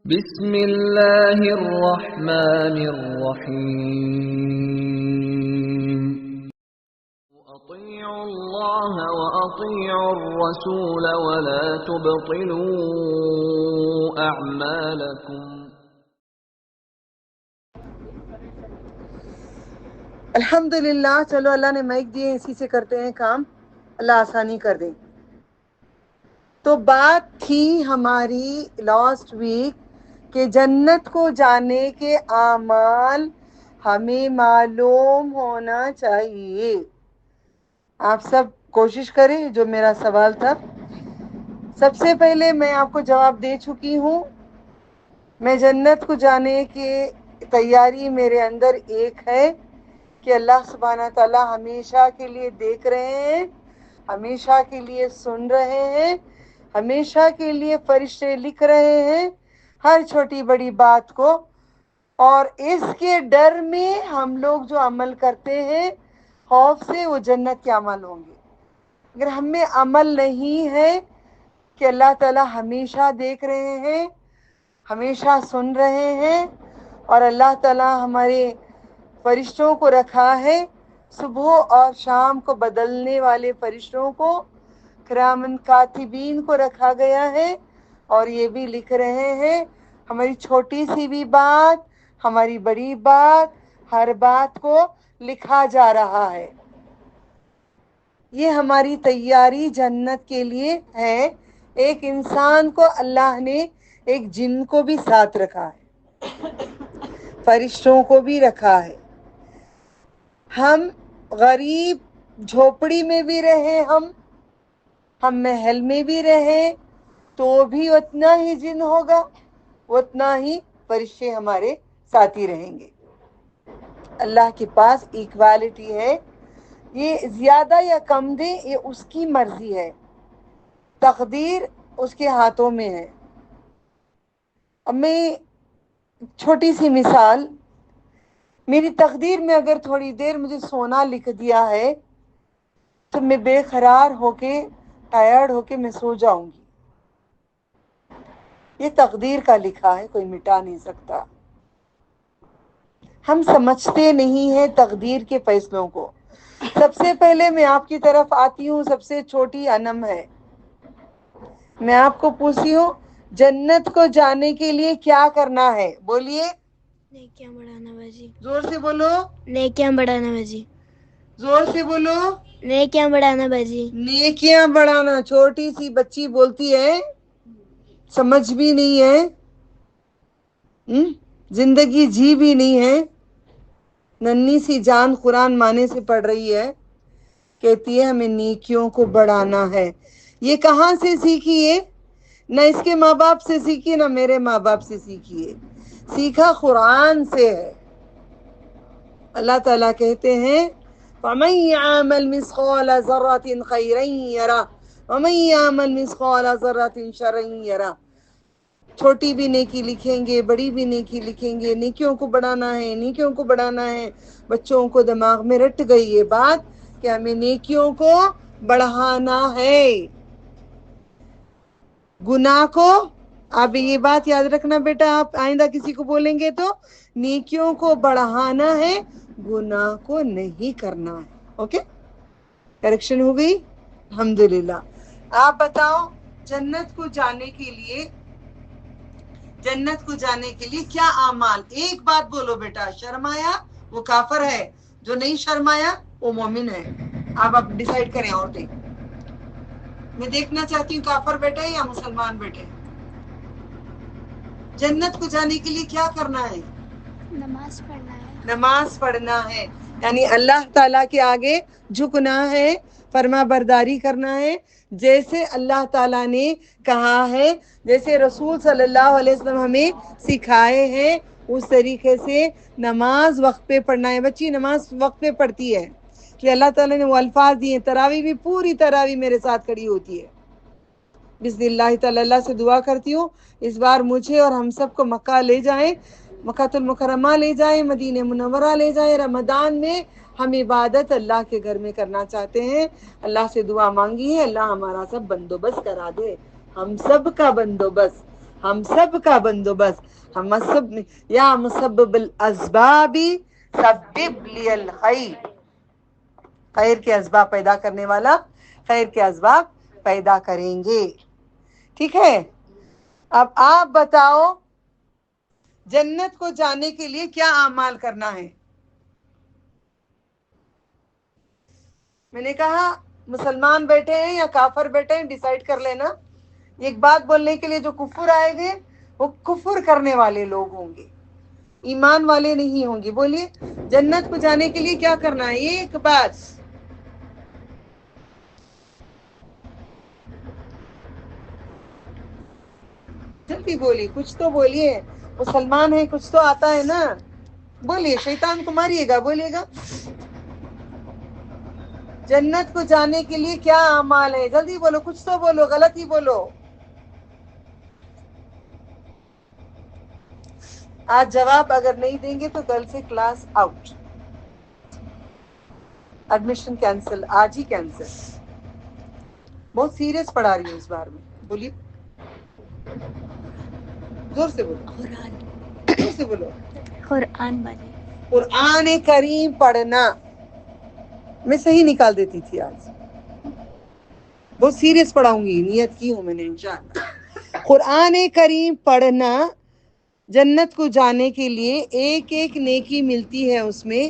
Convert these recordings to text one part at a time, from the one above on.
بسم اللہ الرحمن الرحیم اطیعوا اللہ واطیعوا الرسول ولا تبطلوا اعمالکم۔ الحمدللہ، چلو اللہ نے مائک دیے، اسی سے کرتے ہیں کام، اللہ آسانی کر دیں۔ تو بات تھی ہماری لاسٹ ویک کہ جنت کو جانے کے اعمال ہمیں معلوم ہونا چاہیے۔ آپ سب کوشش کریں، جو میرا سوال تھا سب سے پہلے میں آپ کو جواب دے چکی ہوں۔ میں جنت کو جانے کی تیاری میرے اندر ایک ہے کہ اللہ سبحانہ تعالیٰ ہمیشہ کے لیے دیکھ رہے ہیں، ہمیشہ کے لیے سن رہے ہیں، ہمیشہ کے لیے فرشتے لکھ رہے ہیں ہر چھوٹی بڑی بات کو، اور اس کے ڈر میں ہم لوگ جو عمل کرتے ہیں خوف سے، وہ جنت کے عمل ہوں گے۔ اگر ہم میں عمل نہیں ہے کہ اللہ تعالیٰ ہمیشہ دیکھ رہے ہیں، ہمیشہ سن رہے ہیں، اور اللہ تعالیٰ ہمارے فرشتوں کو رکھا ہے، صبح اور شام کو بدلنے والے فرشتوں کو، کرامن کاتبین کو رکھا گیا ہے، اور یہ بھی لکھ رہے ہیں ہماری چھوٹی سی بھی بات، ہماری بڑی بات، ہر بات کو لکھا جا رہا ہے۔ یہ ہماری تیاری جنت کے لیے ہے۔ ایک انسان کو اللہ نے ایک جن کو بھی ساتھ رکھا ہے، فرشتوں کو بھی رکھا ہے۔ ہم غریب جھوپڑی میں بھی رہے، ہم محل میں بھی رہے تو بھی اتنا ہی جن ہوگا، اتنا ہی فرشتے ہمارے ساتھی رہیں گے۔ اللہ کے پاس ایکوالٹی ہے، یہ زیادہ یا کم دے یہ اس کی مرضی ہے، تقدیر اس کے ہاتھوں میں ہے۔ اب میں چھوٹی سی مثال، میری تقدیر میں اگر تھوڑی دیر مجھے سونا لکھ دیا ہے تو میں بے قرار ہو کے، ٹائرڈ ہو کے میں سو جاؤں گی۔ یہ تقدیر کا لکھا ہے، کوئی مٹا نہیں سکتا۔ ہم سمجھتے نہیں ہیں تقدیر کے فیصلوں کو۔ سب سے پہلے میں آپ کی طرف آتی ہوں، سب سے چھوٹی انم ہے، میں آپ کو پوچھتی ہوں جنت کو جانے کے لیے کیا کرنا ہے؟ بولیے، نیکیاں بڑھانا باجی، زور سے بولو، نیکیاں بڑھانا باجی، زور سے بولو، نیکیاں بڑھانا باجی۔ نیکیاں بڑھانا۔ چھوٹی سی بچی بولتی ہے، سمجھ بھی نہیں ہے، زندگی جی بھی نہیں ہے، ننھی سی جان قرآن مانے سے پڑھ رہی ہے، کہتی ہے ہمیں نیکیوں کو بڑھانا ہے۔ یہ کہاں سے سیکھی ہے؟ نہ اس کے ماں باپ سے سیکھی، نہ میرے ماں باپ سے سیکھی ہے، سیکھا قرآن سے ہے۔ اللہ تعالیٰ کہتے ہیں فَمَن يَعْمَلْ مِثْقَالَ ذَرَّةٍ خَيْرًا يَرَهُ وَمَن يَعْمَلْ مِثْقَالَ ذَرَّةٍ شَرًّا يَرَهُ۔ چھوٹی بھی نیکی لکھیں گے، بڑی بھی نیکی لکھیں گے، نیکیوں کو بڑھانا ہے، نیکیوں کو بڑھانا ہے۔ بچوں کو دماغ میں رٹ گئی یہ بات کہ ہمیں نیکیوں کو بڑھانا ہے، گناہ کو، آپ یہ بات یاد رکھنا بیٹا، آپ آئندہ کسی کو بولیں گے تو نیکیوں کو بڑھانا ہے، گناہ کو نہیں کرنا ہے۔ اوکے، کریکشن ہو گئی؟ الحمدللہ۔ آپ بتاؤ جنت کو جانے کے لیے کیا اعمال؟ ایک بات بولو بیٹا، شرمایا وہ کافر ہے، جو نہیں شرمایا وہ مومن ہے۔ آپ اب ڈیسائیڈ کریں عورتیں، میں دیکھنا چاہتی ہوں کافر بیٹے یا مسلمان بیٹے۔ جنت کو جانے کے لیے کیا کرنا ہے؟ نماز پڑھنا ہے، نماز پڑھنا ہے، یعنی اللہ تعالیٰ کے آگے جھکنا ہے، فرما برداری کرنا ہے، جیسے اللہ تعالیٰ نے کہا ہے، جیسے رسول صلی اللہ علیہ وسلم ہمیں سکھائے ہیں، اس طریقے سے نماز وقت پہ پڑھنا ہے۔ بچی نماز وقت پہ پڑھتی ہے کہ اللہ تعالیٰ نے وہ الفاظ دیے، تراویح بھی پوری تراویح میرے ساتھ کھڑی ہوتی ہے۔ بسم اللہ تعالی، اللہ سے دعا کرتی ہوں اس بار مجھے اور ہم سب کو مکہ لے جائیں، مکہ المکرمہ لے جائیں، مدینہ منورہ لے جائیں۔ رمضان میں ہم عبادت اللہ کے گھر میں کرنا چاہتے ہیں، اللہ سے دعا مانگی ہے، اللہ ہمارا سب بندوبست کرا دے، ہم سب کا بندوبست، ہم سب کا بندوبست ہم سب یا مسبب الاسباب سبب لی الخیر خیر کے اسباب پیدا کرنے والا خیر کے اسباب پیدا کریں گے. ٹھیک ہے. اب آپ بتاؤ جنت کو جانے کے لیے کیا اعمال کرنا ہے؟ میں نے کہا مسلمان بیٹھے ہیں یا کافر بیٹھے ہیں ڈیسائیڈ کر لینا. ایک بات بولنے کے لیے جو کفر آئے گے وہ کفر کرنے والے لوگ ہوں گے, ایمان والے نہیں ہوں گے. بولیے جنت کو جانے کے لیے کیا کرنا ہے؟ ایک بات جلدی بولیے, کچھ تو بولیے. مسلمان ہیں کچھ تو آتا ہے نا, بولیے. شیطان کو ماریے گا, بولیے گا. جنت کو جانے کے لیے کیا اعمال ہے؟ جلدی بولو, کچھ تو بولو, غلط ہی بولو. آج جواب اگر نہیں دیں گے تو کل سے کلاس آؤٹ, ایڈمیشن کینسل, آج ہی کینسل. بہت سیریس پڑھا رہی ہوں اس بار میں. بولیے زور سے بولو, زور سے بولو. قرآن بھاجی. قرآن کریم پڑھنا میں صحیح نکال دیتی تھی, آج بہت سیریس پڑھاؤں گی, نیت کی ہوں میں نے انشاءاللہ. قرآن کریم پڑھنا جنت کو جانے کے لیے ایک ایک نیکی ملتی ہے, اس میں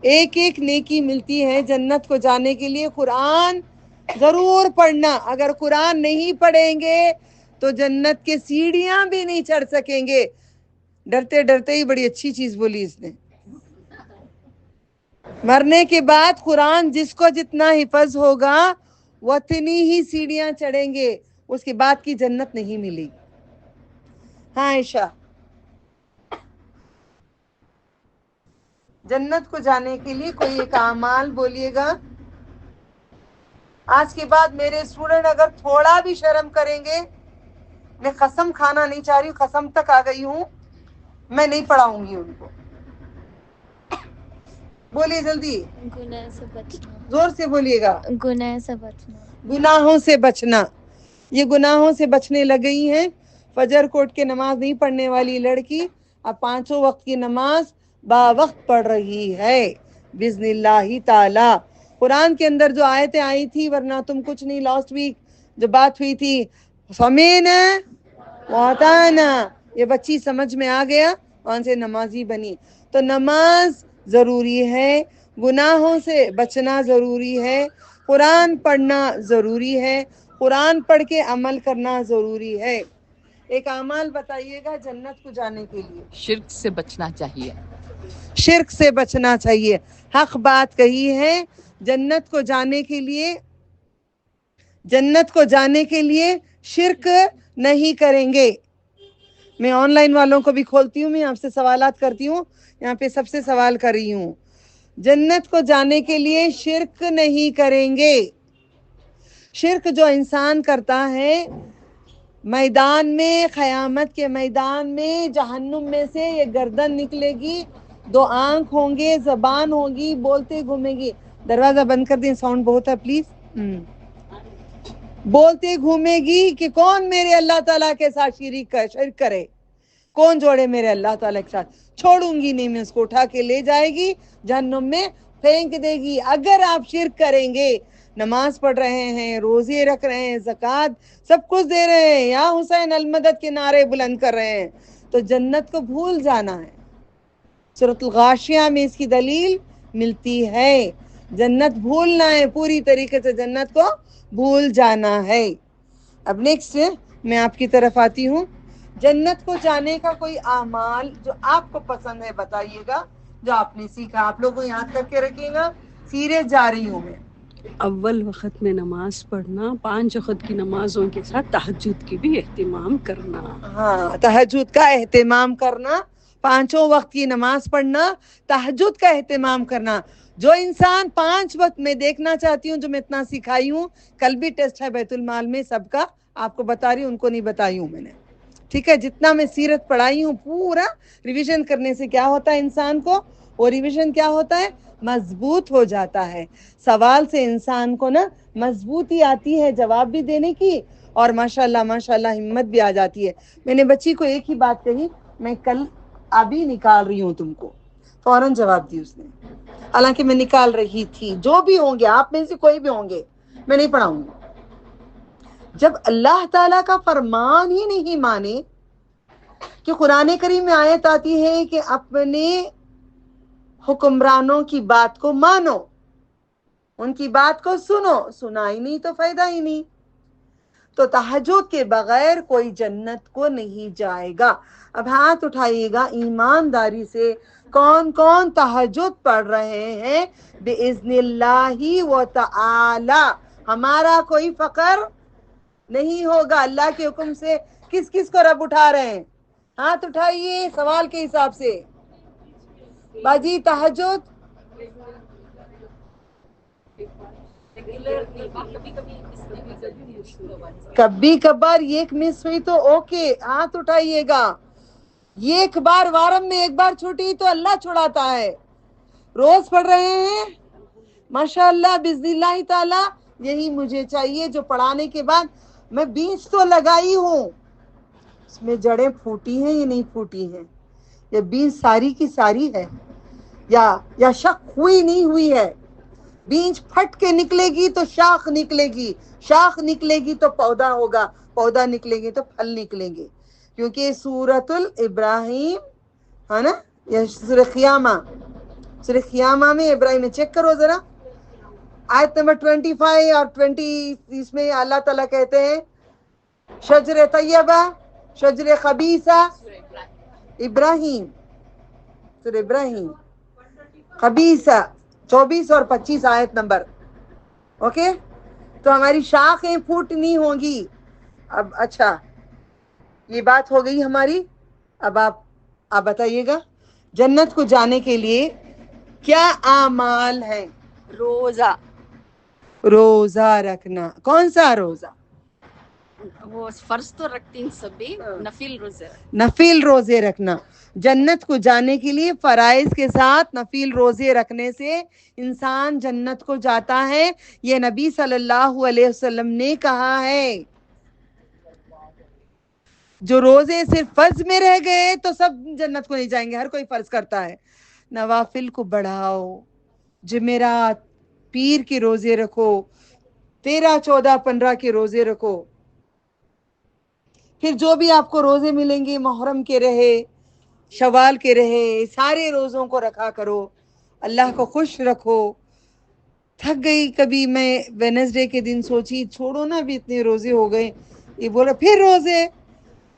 ایک ایک نیکی ملتی ہے. جنت کو جانے کے لیے قرآن ضرور پڑھنا. اگر قرآن نہیں پڑھیں گے تو جنت کے سیڑھیاں بھی نہیں چڑھ سکیں گے. ڈرتے ڈرتے ہی بڑی اچھی چیز بولی اس نے. مرنے کے بعد قرآن جس کو جتنا حفظ ہوگا وہ اتنی ہی سیڑھیاں چڑھیں گے, اس کے بعد کی جنت نہیں ملے. ہاں عائشہ, جنت کو جانے کے لیے کوئی ایک اعمال بولیے گا. آج کے بعد میرے اسٹوڈنٹ اگر تھوڑا بھی شرم کریں گے, میں قسم کھانا نہیں چاہ رہی ہوں, قسم تک آ گئی ہوں, میں نہیں پڑھاؤں گی ان کو. بولیے جلدی, گناہ سے بچنا. زور سے بولیے گا. گناہ سے بچنا. گناہوں سے بچنا. یہ گناہوں سے بچنے لگئی ہیں. فجر کو اٹھ کے نماز نہیں پڑھنے والی لڑکی اب 5 وقت کی نماز با وقت پڑھ رہی ہے باذن اللہ تعالی. قرآن کے اندر جو آیتیں آئی تھی, ورنہ تم کچھ نہیں, لاسٹ ویک جو بات ہوئی تھی سمینا واتانا, یہ بچی سمجھ میں آ گیا, وہاں سے نمازی بنی. تو نماز ضروری ہے, گناہوں سے بچنا ضروری ہے, قرآن پڑھنا ضروری ہے, قرآن پڑھ کے عمل کرنا ضروری ہے. ایک اعمال بتائیے گا جنت کو جانے کے لیے. شرک سے بچنا چاہیے. شرک سے بچنا چاہیے. حق بات کہی ہے. جنت کو جانے کے لیے, جنت کو جانے کے لیے شرک نہیں کریں گے. میں آن لائن والوں کو بھی کھولتی ہوں, میں آپ سے سوالات کرتی ہوں, یہاں پہ سب سے سوال کر رہی ہوں. جنت کو جانے کے لیے شرک نہیں کریں گے. شرک جو انسان کرتا ہے میدان میں, قیامت کے میدان میں جہنم میں سے یہ گردن نکلے گی, 2 آنکھ ہوں گے, زبان ہوگی, بولتے گھومے گی. دروازہ بند کر دیں, ساؤنڈ بہت ہے پلیز. بولتے گھومے گی کہ کون میرے اللہ تعالیٰ کے ساتھ شرک کرے, کون جوڑے میرے اللہ تعالیٰ کے ساتھ. چھوڑوں گی نہیں میں, اس کو اٹھا کے لے جائے گی, جہنم میں پھینک دے گی. اگر آپ شرک کریں گے, نماز پڑھ رہے ہیں, روزے رکھ رہے ہیں, زکوٰۃ سب کچھ دے رہے ہیں, یا حسین المدد کے نعرے بلند کر رہے ہیں, تو جنت کو بھول جانا ہے. سورۃ الغاشیہ میں اس کی دلیل ملتی ہے. جنت بھولنا ہے, پوری طریقے سے جنت کو بھول جانا ہے. اب نیکسٹ میں آپ کی طرف آتی ہوں. جنت کو جانے کا کوئی اعمال جو آپ کو پسند ہے بتائیے گا, جو آپ نے سیکھا. آپ لوگوں یاد کر کے رکھیے گا, سیریس جا رہی ہوں میں. اول وقت میں نماز پڑھنا, 5 وقت کی نمازوں کے ساتھ تہجد کی بھی اہتمام کرنا. ہاں, تہجد کا اہتمام کرنا, 5 وقت کی نماز پڑھنا, تہجد کا اہتمام کرنا. جو انسان 5 وقت میں دیکھنا چاہتی ہوں, جو میں اتنا سکھائی ہوں, کل بھی ٹیسٹ ہے بیت المال میں سب کا, آپ کو بتا رہی ہوں, ان کو نہیں بتائی ہوں میں نے. ٹھیک ہے, جتنا میں سیرت پڑھائی ہوں پورا ریویژن کرنے سے کیا ہوتا ہے انسان کو, وہ ریویژن کیا ہوتا ہے, مضبوط ہو جاتا ہے. سوال سے انسان کو نا مضبوطی آتی ہے جواب بھی دینے کی, اور ماشاءاللہ ہمت بھی آ جاتی ہے. میں نے بچی کو ایک ہی بات کہی, میں کل ابھی نکال رہی ہوں تم کو, فوراً جواب دی اس نے, حالانکہ میں نکال رہی تھی. جو بھی ہوں گے آپ میں سے کوئی بھی ہوں گے, میں نہیں پڑھاؤں گی. جب اللہ تعالیٰ کا فرمان ہی نہیں مانے, کہ قرآن کریم میں آیت آتی ہے کہ اپنے حکمرانوں کی بات کو مانو, ان کی بات کو سنو, سنا ہی نہیں تو فائدہ ہی نہیں. تو تہجد کے بغیر کوئی جنت کو نہیں جائے گا. اب ہاتھ اٹھائیے گا ایمانداری سے, کون کون تہجد پڑھ رہے ہیں بِإِذْنِ اللَّهِ وَتَعَالَى. ہمارا کوئی فقر نہیں ہوگا اللہ کے حکم سے. کس کس کو رب اٹھا رہے ہیں؟ ہاتھ اٹھائیے سوال کے حساب سے. باجی تہجد کبھی کبھار ایک مس ہوئی تو اوکے, ہاتھ اٹھائیے گا. ایک بار وارم میں ایک بار چھوٹی تو اللہ چھڑاتا ہے. روز پڑھ رہے ہیں ماشاءاللہ بسم اللہ تعالی. یہی مجھے چاہیے جو پڑھانے کے بعد میں بیج تو لگائی ہوں, اس میں جڑیں پھوٹی ہیں یا نہیں پھوٹی ہیں, یا بیج ساری کی ساری ہے, یا شک ہوئی نہیں ہوئی ہے. بیج پھٹ کے نکلے گی تو شاخ نکلے گی, شاخ نکلے گی تو پودا ہوگا, پودا نکلے گی تو پھل نکلیں گے. کیونکہ سورۃ الابراہیم ہے نا, یا سورہ قیامہ, سورہ قیامہ میں ابراہیم میں چیک کرو ذرا آیت نمبر 25 اور 20, اس میں اللہ تعالیٰ کہتے ہیں شجر طیبہ شجر خبیثہ. ابراہیم, سورہ ابراہیم خبیثہ 24 اور 25 آیت نمبر. اوکے, تو ہماری شاخیں پھوٹنی ہوں گی. اب اچھا یہ بات ہو گئی ہماری. اب آپ بتائیے گا جنت کو جانے کے لیے کیا اعمال ہیں؟ روزہ, روزہ رکھنا. کون سا روزہ؟ وہ فرض تو رکھتی ہیں سبھی, نفل روزہ. نفل روزے رکھنا. جنت کو جانے کے لیے فرائض کے ساتھ نفل روزے رکھنے سے انسان جنت کو جاتا ہے. یہ نبی صلی اللہ علیہ وسلم نے کہا ہے. جو روزے صرف فرض میں رہ گئے تو سب جنت کو نہیں جائیں گے, ہر کوئی فرض کرتا ہے. نوافل کو بڑھاؤ, جمعرات پیر کے روزے رکھو, 13 14 15 کے روزے رکھو. پھر جو بھی آپ کو روزے ملیں گے محرم کے رہے, شوال کے رہے, سارے روزوں کو رکھا کرو, اللہ کو خوش رکھو. تھک گئی کبھی میں وینسڈے کے دن سوچی چھوڑو نا, بھی اتنے روزے ہو گئے. یہ بولا پھر روزے,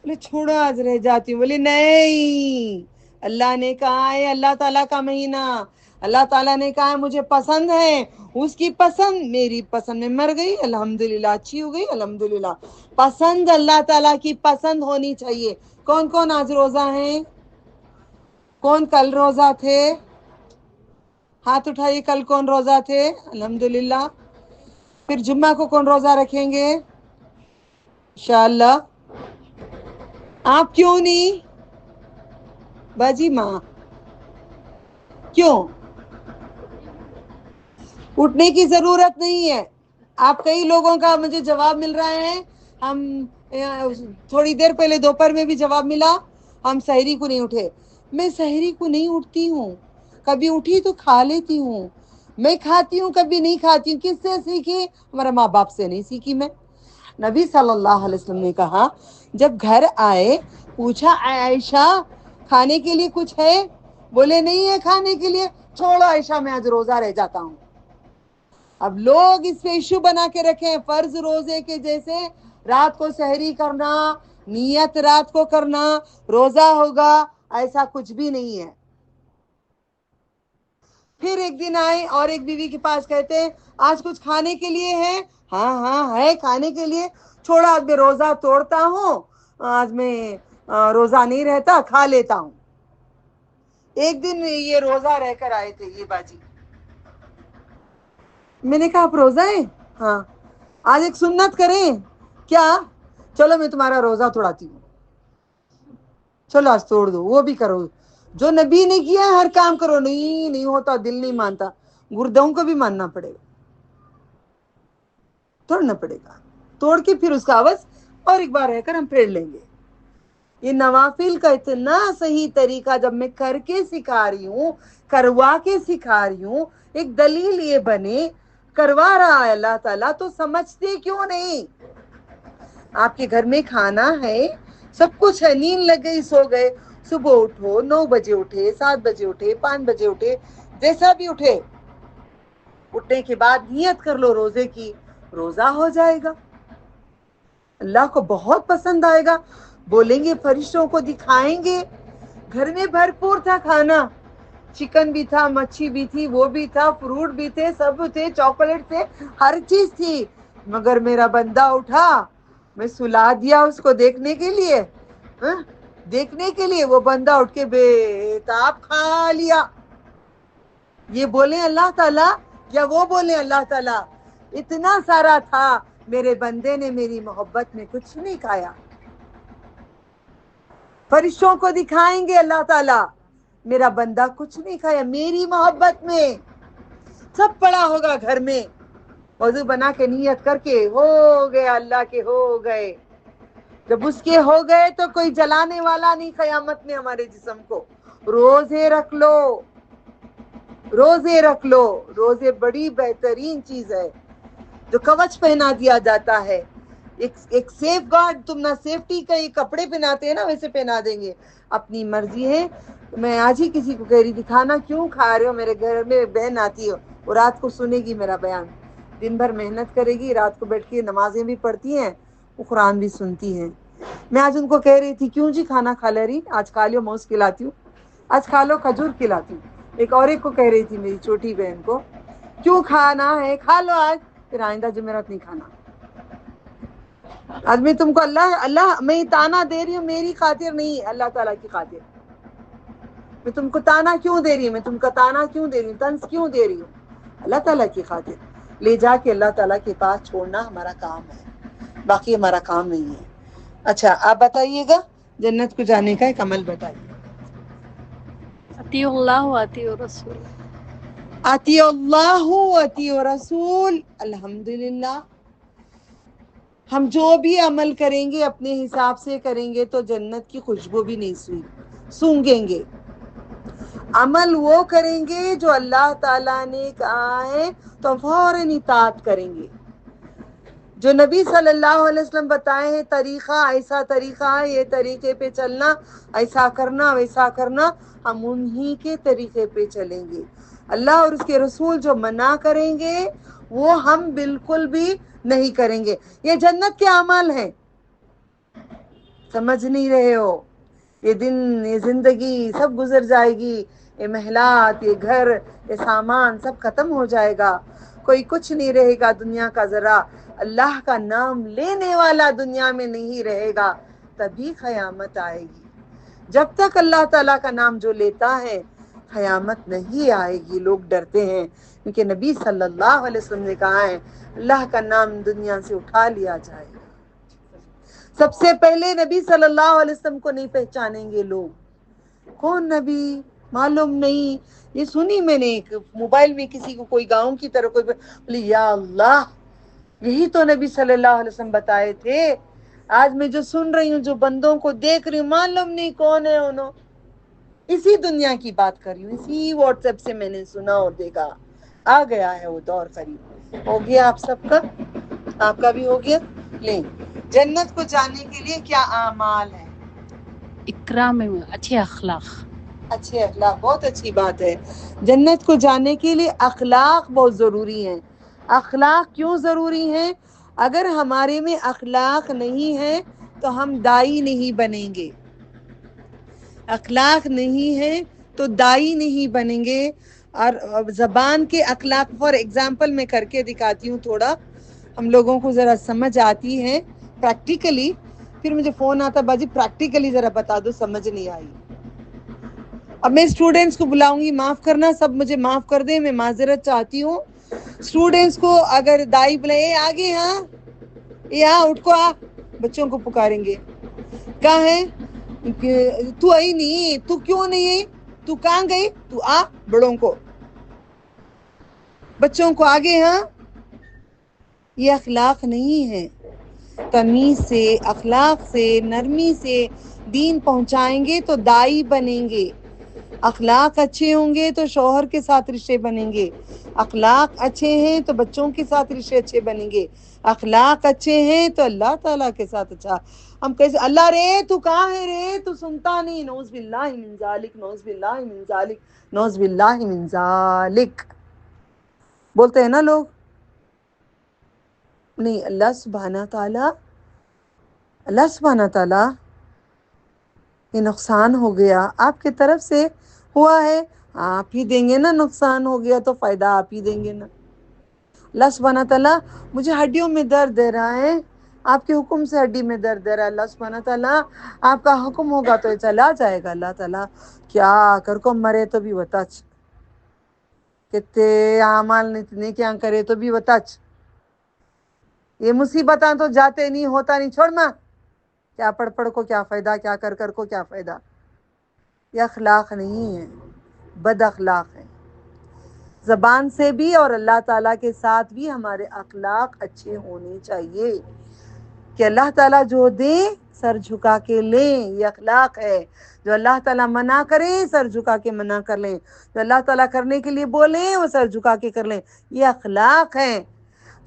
بولے چھوڑو آج رہ جاتی ہوں. بولے نہیں, اللہ نے کہا ہے اللہ تعالیٰ کا مہینہ, اللہ تعالیٰ نے کہا ہے مجھے پسند ہے, اس کی پسند میری پسند میں مر گئی, الحمدللہ اچھی ہو گئی الحمدللہ. پسند اللہ تعالیٰ کی پسند ہونی چاہیے. کون کون آج روزہ ہیں؟ کون کل روزہ تھے؟ ہاتھ اٹھائیے. کل کون روزہ تھے؟ الحمدللہ. پھر جمعہ کو کون روزہ رکھیں گے انشاءاللہ؟ آپ کیوں نہیں باجی ماں, کیوں؟ اٹھنے کی ضرورت نہیں ہے. آپ کئی لوگوں کا مجھے جواب مل رہا ہے, ہم تھوڑی دیر پہلے دوپہر میں بھی جواب ملا ہم سحری کو نہیں اٹھے. میں سحری کو نہیں اٹھتی ہوں, کبھی اٹھی تو کھا لیتی ہوں. میں کھاتی ہوں کبھی نہیں کھاتی ہوں. کس سے سیکھی؟ ہمارے ماں باپ سے نہیں سیکھی. میں نبی صلی اللہ علیہ وسلم نے کہا جب گھر آئے پوچھا عائشہ کھانے کے لیے کچھ ہے؟ بولے نہیں ہے کھانے کے لیے. چھوڑو عائشہ میں آج روزہ رہ جاتا ہوں. اب لوگ اس پہ ایشو بنا کے رکھیں فرض روزے کے جیسے, رات کو سحری کرنا, نیت رات کو کرنا, روزہ ہوگا, ایسا کچھ بھی نہیں ہے. پھر ایک دن آئے اور ایک بیوی کے پاس کہتے ہیں آج کچھ کھانے کے لیے ہے؟ ہاں ہے کھانے کے لیے. چھوڑا آج میں روزہ توڑتا ہوں, آج میں روزہ نہیں رہتا, کھا لیتا ہوں. ایک دن یہ روزہ رہ کر آئے تھے یہ باجی. میں نے کہا آپ روزہ ہے؟ ہاں. آج ایک سنت کریں کیا؟ چلو میں تمہارا روزہ توڑاتی ہوں, چلو آج توڑ دو. وہ بھی کرو جو نبی نے کیا, ہر کام کرو. نہیں ہوتا, دل نہیں مانتا, گردوں کو بھی ماننا پڑے گا, توڑنا پڑے گا. توڑ کے پھر اس کا عوض اور ایک بار رہ کر ہم پھیر لیں گے. یہ نوافل کا اتنا صحیح طریقہ جب میں کر کے سکھا رہی ہوں, کروا کے سکھا رہی ہوں, ایک دلیل یہ بنے کروا رہا ہے اللہ تعالیٰ, تو سمجھتے کیوں نہیں؟ آپ کے گھر میں کھانا ہے, سب کچھ ہے, نیند لگ گئی سو گئے, صبح اٹھو 9 بجے اٹھے, 7 بجے اٹھے, 5 بجے اٹھے, جیسا بھی اٹھے, اٹھنے کے بعد نیت کر لو روزے کی, روزہ ہو جائے گا. اللہ کو بہت پسند آئے گا. بولیں گے فرشتوں کو دکھائیں گے گھر میں بھرپور تھا کھانا, چکن بھی تھا, مچھی بھی تھی, وہ بھی تھا, فروٹ بھی تھے, سب تھے, چاکلیٹ تھے, ہر چیز تھی, مگر میرا بندہ اٹھا, میں سلا دیا اس کو دیکھنے کے لیے, دیکھنے کے لیے وہ بندہ اٹھ کے بے تاب کھا لیا. یہ بولیں اللہ تعالیٰ یا وہ بولیں اللہ تعالیٰ, اتنا سارا تھا, میرے بندے نے میری محبت میں کچھ نہیں کھایا. فرشتوں کو دکھائیں گے اللہ تعالیٰ, میرا بندہ کچھ نہیں کھایا, میری محبت میں. سب پڑا ہوگا گھر میں, وضو بنا کے نیت کر کے, ہو گئے اللہ کے ہو گئے. جب اس کے ہو گئے تو کوئی جلانے والا نہیں قیامت میں ہمارے جسم کو. روزے رکھ لو, روزے رکھ لو. روزے بڑی بہترین چیز ہے جو کوچ پہنا دیا جاتا ہے. ایک سیف گارڈ, تم نہ سیفٹی کا یہ کپڑے پہناتے ہیں نا ویسے پہنا دیں گے. اپنی مرضی ہے. میں آج ہی کسی کو کہہ رہی تھی کھانا کیوں کھا رہے ہو, میرے گھر میں بہن آتی ہے, وہ رات کو سنے گی میرا بیان, دن بھر محنت کرے گی, رات کو بیٹھ کے نمازیں بھی پڑھتی ہیں, وہ قرآن بھی سنتی ہیں. میں آج ان کو کہہ رہی تھی کیوں جی کھانا کھا لے رہی, آج کھا لو موز کھلاتی ہوں, آج کھا لو کھجور کھلاتی ہوں. ایک اور ایک کو کہہ رہی تھی میری چھوٹی بہن کو, کیوں کھانا ہے کھا لو آج, پھر آئندہ جمعرات نہیں کھانا. آج میں تم کو اللہ میں تانا دے رہی ہوں میری خاطر نہیں, اللہ تعالیٰ کی خاطر. میں تم کو تانا کیوں دے رہی ہوں, میں تم کا تانا کیوں دے رہی ہوں, طنز کیوں دے رہی ہوں, اللہ تعالیٰ کی خاطر. لے جا کے اللہ تعالیٰ کے پاس چھوڑنا ہمارا کام ہے, باقی ہمارا کام نہیں ہے. اچھا آپ بتائیے گا جنت کو جانے کا ایک عمل بتائیے. اطیع اللہ و اطیع رسول. اطیع اللہ و اطیع رسول. الحمدللہ, ہم جو بھی عمل کریں گے اپنے حساب سے کریں گے تو جنت کی خوشبو بھی نہیں سونگیں گے. عمل وہ کریں گے جو اللہ تعالیٰ نے کہا ہے تو فوراً اطاعت کریں گے. جو نبی صلی اللہ علیہ وسلم بتائے ہیں طریقہ, ایسا طریقہ ہے, یہ طریقے پہ چلنا, ایسا کرنا ویسا کرنا, ہم انہی کے طریقے پہ چلیں گے. اللہ اور اس کے رسول جو منع کریں گے وہ ہم بالکل بھی نہیں کریں گے. یہ جنت کے اعمال ہیں, سمجھ نہیں رہے ہو. یہ دن, یہ زندگی سب گزر جائے گی, یہ محلات, یہ گھر, یہ سامان سب ختم ہو جائے گا, کوئی کچھ نہیں رہے گا دنیا کا. ذرا اللہ کا نام لینے والا دنیا میں نہیں رہے گا, تبھی قیامت آئے گی. جب تک اللہ تعالیٰ کا نام جو لیتا ہے قیامت نہیں آئے گی. لوگ ڈرتے ہیں کیونکہ نبی صلی اللہ علیہ وسلم نے کہا ہے اللہ کا نام دنیا سے اٹھا لیا جائے گا. سب سے پہلے نبی صلی اللہ علیہ وسلم کو نہیں پہچانیں گے لوگ. کون نبی معلوم نہیں. یہ سنی میں نے ایک موبائل میں کسی کو, کوئی گاؤں کی طرف کوئی بولی یا اللہ, یہی تو نبی صلی اللہ علیہ وسلم بتائے تھے. آج میں جو سن رہی ہوں, جو بندوں کو دیکھ رہی ہوں, معلوم نہیں کون ہے انہوں. اسی دنیا کی بات کر رہی ہوں, اسی واٹس ایپ سے میں نے سنا اور دیکھا. آ گیا ہے وہ دور قریب. ہو گیا آپ سب کا, آپ کا بھی ہو گیا. لیں, جنت کو جانے کے لیے کیا اعمال ہیں؟ اکرام میں اچھے اخلاق. اچھے اخلاق بہت اچھی بات ہے. جنت کو جانے کے لیے اخلاق بہت ضروری ہیں. اخلاق کیوں ضروری ہیں؟ اگر ہمارے میں اخلاق نہیں ہے تو ہم دائی نہیں بنیں گے. اخلاق نہیں ہے تو دائی نہیں بنیں گے. اور زبان کے اخلاق, فار ایگزامپل میں کر کے دکھاتی ہوں, تھوڑا ہم لوگوں کو ذرا سمجھ آتی ہے پریکٹیکلی. پھر مجھے فون آتا باجی پریکٹیکلی ذرا بتا دو, سمجھ نہیں آئی. اب میں اسٹوڈینٹس کو بلاؤں گی, معاف کرنا, سب مجھے معاف کر دیں, میں معذرت چاہتی ہوں. اسٹوڈینٹس کو اگر دائی بلائے, آگے, ہاں یہاں اٹھ کو آ, بچوں کو پکاریں گے. کہاں ہے تو؟ آئی نہیں, تو کیوں نہیں ہے, تو کہاں گئی, تو آ. بڑوں کو, بچوں کو آگے, ہاں. یہ اخلاق نہیں ہے. تمیز سے، اخلاق سے، نرمی سے دین پہنچائیں گے تو دائی بنیں گے. اخلاق اچھے ہوں گے تو شوہر کے ساتھ رشتے بنیں گے. اخلاق اچھے ہیں تو بچوں کے ساتھ رشتے اچھے بنیں گے. اخلاق اچھے ہیں تو اللہ تعالیٰ کے ساتھ اچھا. ہم کیسے اللہ رے تو کہاں ہے رے، تو سنتا نہیں. نعوذ باللہ من ذالک، نعوذ باللہ من ذالک، نعوذ باللہ من ذالک بولتے ہیں نا لوگ. نہیں، اللہ سبحانہ تعالیٰ، اللہ سبحانہ تعالیٰ یہ نقصان ہو گیا آپ کی طرف سے ہوا ہے، آپ ہی دیں گے نا. نقصان ہو گیا تو فائدہ آپ ہی دیں گے نا. اللہ سبحانہ تعالیٰ مجھے ہڈیوں میں درد دے رہا ہے، آپ کے حکم سے ہڈی میں درد دے رہا ہے. اللہ سبحانہ تعالیٰ آپ کا حکم ہوگا تو یہ چلا جائے گا. اللہ تعالیٰ کیا کر کو مرے تو بھی وتاچ، کتے اعمال اتنے کیا کرے تو بھی وتاچ. یہ مصیبتاں تو جاتے نہیں، ہوتا نہیں، چھوڑ ماں. کیا پڑھ پڑھ کو کیا فائدہ، کیا کر کر کو کیا فائدہ. یہ اخلاق نہیں ہے، بد اخلاق ہے. زبان سے بھی اور اللہ تعالیٰ کے ساتھ بھی ہمارے اخلاق اچھے ہونے چاہیے کہ اللہ تعالیٰ جو دے سر جھکا کے لیں. یہ اخلاق ہے. جو اللہ تعالیٰ منع کرے سر جھکا کے منع کر لیں، جو اللہ تعالیٰ کرنے کے لیے بولیں وہ سر جھکا کے کر لیں. یہ اخلاق ہیں.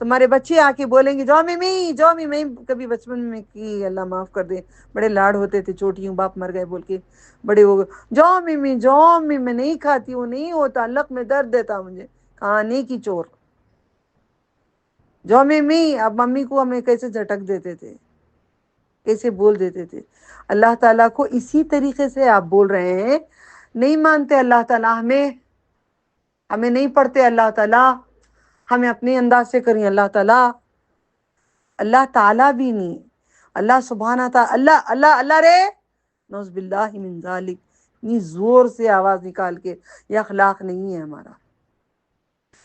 تمہارے بچے آ کے بولیں گے جاؤ ممی جاؤ ممی. کبھی بچپن میں کی اللہ معاف کر دے بڑے لاڈ ہوتے تھے، چوٹیوں باپ مر گئے بول کے بڑے ہو گئے، جاؤ ممی جاؤ ممی. میں نہیں کھاتی ہوں، نہیں ہوتا، لک میں درد دیتا مجھے کھانے کی چور. جاؤ ممی. اب ممی کو ہمیں کیسے جھٹک دیتے تھے، کیسے بول دیتے تھے. اللہ تعالیٰ کو اسی طریقے سے آپ بول رہے ہیں. نہیں مانتے اللہ تعالیٰ ہمیں نہیں پڑھتے اللہ تعالیٰ، ہمیں اپنے انداز سے کریں اللہ تعالیٰ. اللہ تعالیٰ بھی نہیں، اللہ سبحانہ تعالیٰ اللہ اللہ اللہ رے نعوذ باللہ من ذالک. اتنی زور سے آواز نکال کے، یہ اخلاق نہیں ہے ہمارا.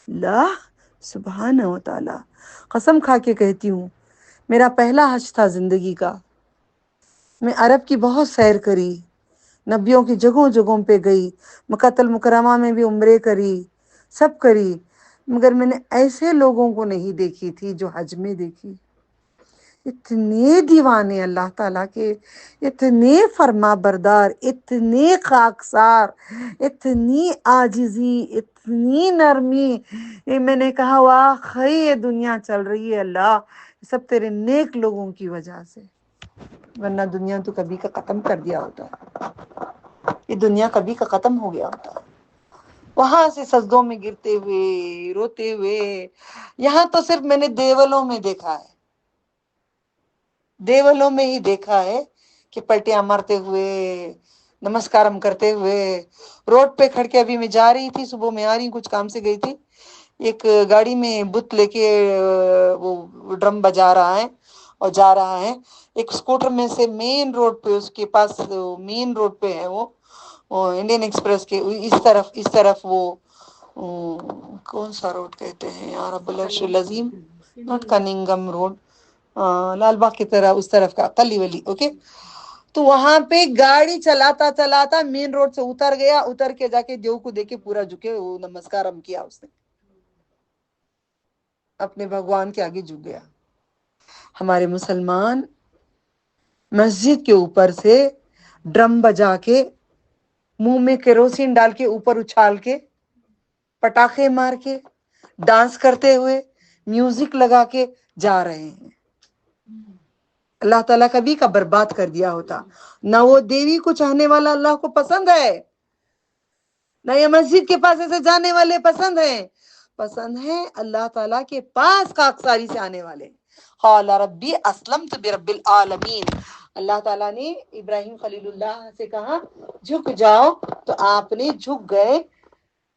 اللہ سبحانہ و تعالیٰ قسم کھا کے کہتی ہوں، میرا پہلا حج تھا زندگی کا. میں عرب کی بہت سیر کری، نبیوں کی جگہوں جگہوں پہ گئی، مکہ المکرمہ میں بھی عمرے کری، سب کری، مگر میں نے ایسے لوگوں کو نہیں دیکھی تھی جو حج میں دیکھی. اتنے دیوانے اللہ تعالیٰ کے، اتنے فرما بردار، اتنے خاکسار، اتنی عاجزی، اتنی نرمی. میں نے کہا واہ یہ دنیا چل رہی ہے اللہ، سب تیرے نیک لوگوں کی وجہ سے، ورنہ دنیا تو کبھی کا ختم کر دیا ہوتا. یہ دنیا کبھی کا ختم ہو گیا ہوتا. وہاں سے سجدوں میں گرتے ہوئے روتے ہوئے. یہاں تو صرف میں نے دیولوں میں دیکھا ہے، دیولوں میں ہی دیکھا ہے کہ پلٹیاں مارتے ہوئے، نمسکارم کرتے ہوئے. روڈ پہ کھڑ کے ابھی میں جا رہی تھی، صبح میں آ رہی کچھ کام سے گئی تھی، ایک گاڑی میں بت لے کے وہ ڈرم بجا رہا ہے اور جا رہا ہے. ایک سکوٹر میں سے مین روڈ پہ، اس کے پاس مین روڈ پہ ہے وہ انڈین ایکسپریس کے اس طرف وہ کون سا روڈ کہتے ہیں یار رب العرش العظیم، ناٹ کننگم روڈ، لال باغ کی طرح اس طرف کا کلی ولی. اوکے، تو وہاں پہ گاڑی چلاتا چلاتا مین روڈ سے اتر گیا، اتر کے جا کے دیو کو دیکھ کے پورا جھکے وہ نمسکارم کیا، اس نے اپنے بھگوان کے آگے جھک گیا. ہمارے مسلمان مسجد کے اوپر سے ڈرم بجا کے، منہ میں کیروسین ڈال کے، اوپر اچھال کے، پٹاخے مار کے، ڈانس کرتے ہوئے، میوزک لگا کے جا رہے ہیں. اللہ تعالیٰ کبھی کا برباد کر دیا ہوتا. نہ وہ دیوی کو چاہنے والا اللہ کو پسند ہے، نہ یہ مسجد کے پاس ایسے جانے والے پسند ہیں. پسند ہے اللہ تعالیٰ کے پاس خاکساری سے آنے والے. قال ربی اسلمت برب العالمین. اللہ تعالیٰ نے ابراہیم خلیل اللہ سے کہا جھک جاؤ، تو آپ نے جھک گئے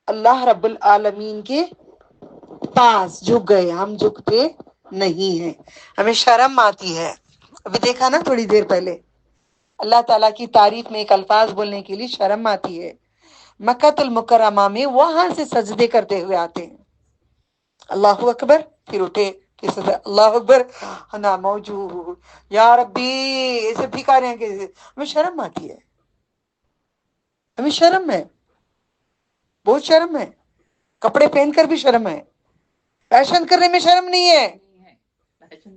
اللہ رب العالمین کے پاس، جھک گئے. ہم جھکتے نہیں ہیں، ہمیں شرم آتی ہے. ابھی دیکھا نا تھوڑی دیر پہلے، اللہ تعالیٰ کی تعریف میں ایک الفاظ بولنے کے لیے شرم آتی ہے. مکہ المکرمہ میں وہاں سے سجدے کرتے ہوئے آتے ہیں، اللہ اکبر، پھر اٹھے، پھر سجدہ، اللہ اکبر، انا موجود یا ربی، ایسے بھکاریاں کے. ہمیں شرم آتی ہے، ہمیں شرم ہے، بہت شرم ہے. کپڑے پہن کر بھی شرم ہے، فیشن کرنے میں شرم نہیں ہے.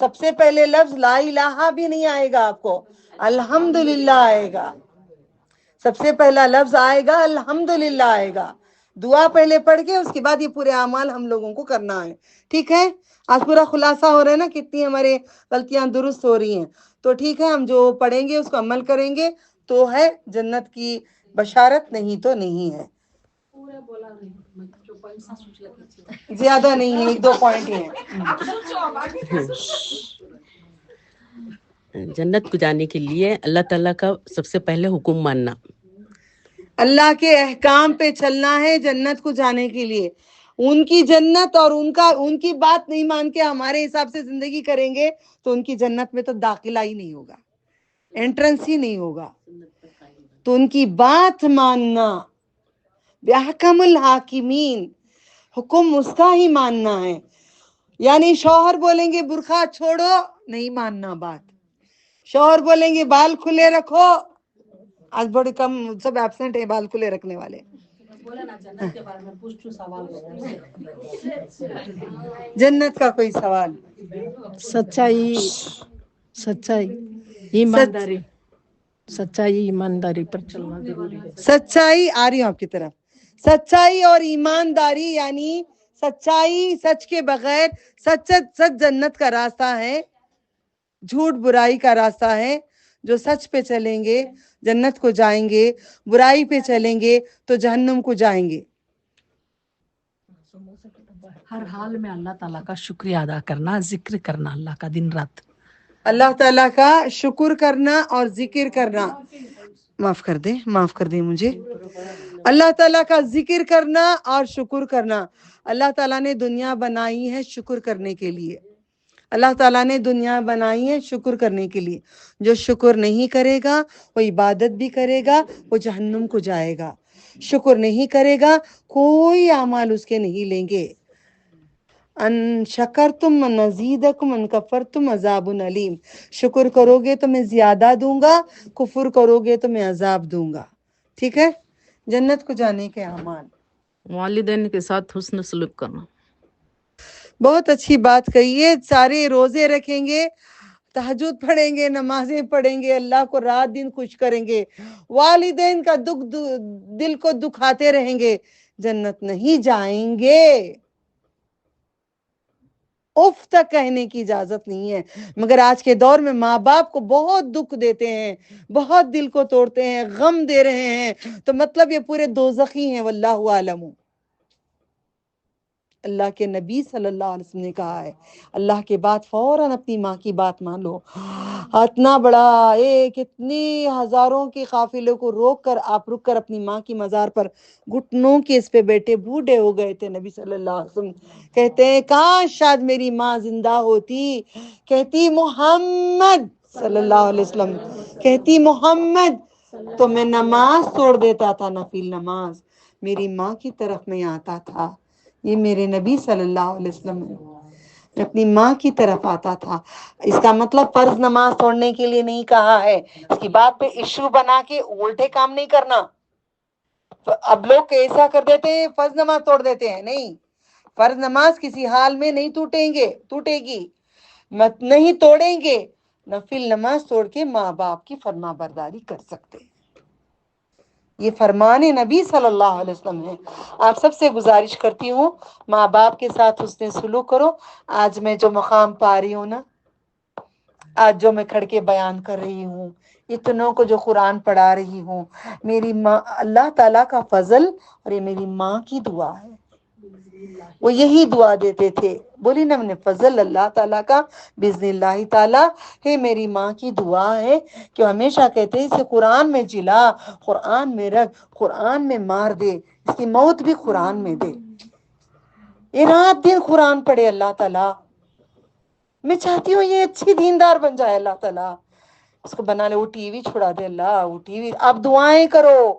سب سے پہلے لفظ لا الہ بھی نہیں آئے گا آپ کو، الحمدللہ آئے گا. سب سے پہلا لفظ آئے گا الحمدللہ آئے گا. دعا پہلے پڑھ کے اس کے بعد یہ پورے اعمال ہم لوگوں کو کرنا ہے. ٹھیک ہے، آج پورا خلاصہ ہو رہا ہے نا، کتنی ہمارے غلطیاں درست ہو رہی ہیں. تو ٹھیک ہے، ہم جو پڑھیں گے اس کو عمل کریں گے تو ہے جنت کی بشارت، نہیں تو نہیں ہے. زیادہ نہیں ہے، 1-2 پوائنٹ ہی ہیں. جنت کو جانے کے لیے اللہ تعالیٰ کا سب سے پہلے حکم ماننا. اللہ کے احکام پہ چلنا ہے جنت کو جانے کے لیے. ان کی جنت اور ان کی بات نہیں مان کے ہمارے حساب سے زندگی کریں گے تو ان کی جنت میں تو داخلہ ہی نہیں ہوگا، انٹرنس ہی نہیں ہوگا. تو ان کی بات ماننا، بِأَحْكَمِ الْحَاكِمِينَ، حکم اس کا ہی ماننا ہے. یعنی شوہر بولیں گے برقع چھوڑو، نہیں ماننا بات. شوہر بولیں گے بال کھلے رکھو، آج بڑے کم سب ایبسنٹ ہیں بال کھلے رکھنے والے. جنت کا کوئی سوال؟ سچائی ایمانداری پر چلنا ضروری ہے. سچائی آ رہی ہوں آپ کی طرف. سچائی اور ایمانداری، یعنی سچائی، سچ کے بغیر، سچ جنت کا راستہ ہے، جھوٹ برائی کا راستہ ہے. جو سچ پہ چلیں گے جنت کو جائیں گے، برائی پہ چلیں گے تو جہنم کو جائیں گے. ہر حال میں اللہ تعالیٰ کا شکریہ ادا کرنا، ذکر کرنا اللہ کا دن رات. اللہ تعالیٰ کا شکر کرنا اور ذکر کرنا. معاف کر دیں مجھے. اللہ تعالیٰ کا ذکر کرنا اور شکر کرنا. اللہ تعالیٰ نے دنیا بنائی ہے شکر کرنے کے لیے. اللہ تعالیٰ نے دنیا بنائی ہے شکر کرنے کے لیے. جو شکر نہیں کرے گا وہ عبادت بھی کرے گا، وہ جہنم کو جائے گا. شکر نہیں کرے گا کوئی اعمال اس کے نہیں لیں گے. ان شکرتم نزیدکم ان کفرتم عذاب علیم. شکر کرو گے تو میں زیادہ دوں گا، کفر کرو گے تو میں عذاب دوں گا. ٹھیک ہے، جنت کو جانے کے اعمال. والدین کے ساتھ حسن سلوک کرنا. بہت اچھی بات کہی ہے. سارے روزے رکھیں گے، تہجد پڑھیں گے، نمازیں پڑھیں گے، اللہ کو رات دن خوش کریں گے، والدین کا دل کو دکھاتے رہیں گے، جنت نہیں جائیں گے. اف تک کہنے کی اجازت نہیں ہے. مگر آج کے دور میں ماں باپ کو بہت دکھ دیتے ہیں، بہت دل کو توڑتے ہیں، غم دے رہے ہیں، تو مطلب یہ پورے دوزخی ہیں. واللہ عالم. اللہ کے نبی صلی اللہ علیہ وسلم نے کہا ہے اللہ کے بعد فوراً اپنی ماں کی بات مان لو. اتنا بڑا کتنی ہزاروں کے قافلے کو روک کر اپنی ماں کی مزار پر گھٹنوں کے اس پہ بیٹھے بوڑھے ہو گئے تھے. نبی صلی اللہ علیہ وسلم کہتے ہیں کاش شاید میری ماں زندہ ہوتی. کہتی محمد صلی اللہ علیہ وسلم، کہتی محمد، تو میں نماز توڑ دیتا تھا، نفل نماز میری ماں کی طرف میں آتا تھا. یہ میرے نبی صلی اللہ علیہ وسلم میں اپنی ماں کی طرف آتا تھا. اس کا مطلب فرض نماز توڑنے کے لیے نہیں کہا ہے. اس کی بات پہ ایشو بنا کے الٹے کام نہیں کرنا. اب لوگ ایسا کر دیتے ہیں فرض نماز توڑ دیتے ہیں. نہیں، فرض نماز کسی حال میں نہیں ٹوٹے گی، نہیں توڑیں گے. نفل نماز توڑ کے ماں باپ کی فرما برداری کر سکتے. یہ فرمان نبی صلی اللہ علیہ وسلم ہے. آپ سب سے گزارش کرتی ہوں ماں باپ کے ساتھ حسن سلوک کرو. آج میں جو مقام پا رہی ہوں نا، آج جو میں کھڑ کے بیان کر رہی ہوں، اتنوں کو جو قرآن پڑھا رہی ہوں، میری ماں، اللہ تعالیٰ کا فضل اور یہ میری ماں کی دعا ہے. وہ یہی دعا دیتے تھے، بولی نا ہم نے، فضل اللہ تعالیٰ کا بِإِذْنِ اللہ تعالیٰ ہے. میری ماں کی دعا ہے کہ ہمیشہ کہتے ہیں اسے قرآن میں جلا، قرآن میں رکھ، قرآن میں مار دے، اس کی موت بھی قرآن میں دے. یہ رات دن قرآن پڑھے اللہ تعالیٰ. میں چاہتی ہوں یہ اچھی دیندار بن جائے اللہ تعالیٰ. اس کو بنا لے، وہ ٹی وی چھڑا دے اللہ، وہ ٹی وی. آپ دعائیں کرو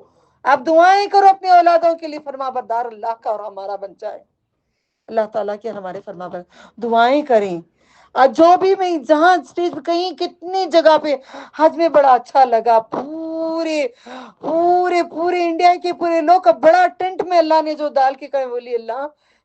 اپنے اولادوں کے لیے، فرما بردار اللہ کا اور ہمارا بن جائے. اللہ تعالیٰ کے ہمارے فرما بردار دعائیں کریں. جو بھی میں جہاں اسٹیج پہ کہیں کتنی جگہ پہ حج میں بڑا اچھا لگا. پورے انڈیا کے پورے لوگ کا بڑا ٹینٹ میں اللہ نے جو ڈال کے کہے، بولی اللہ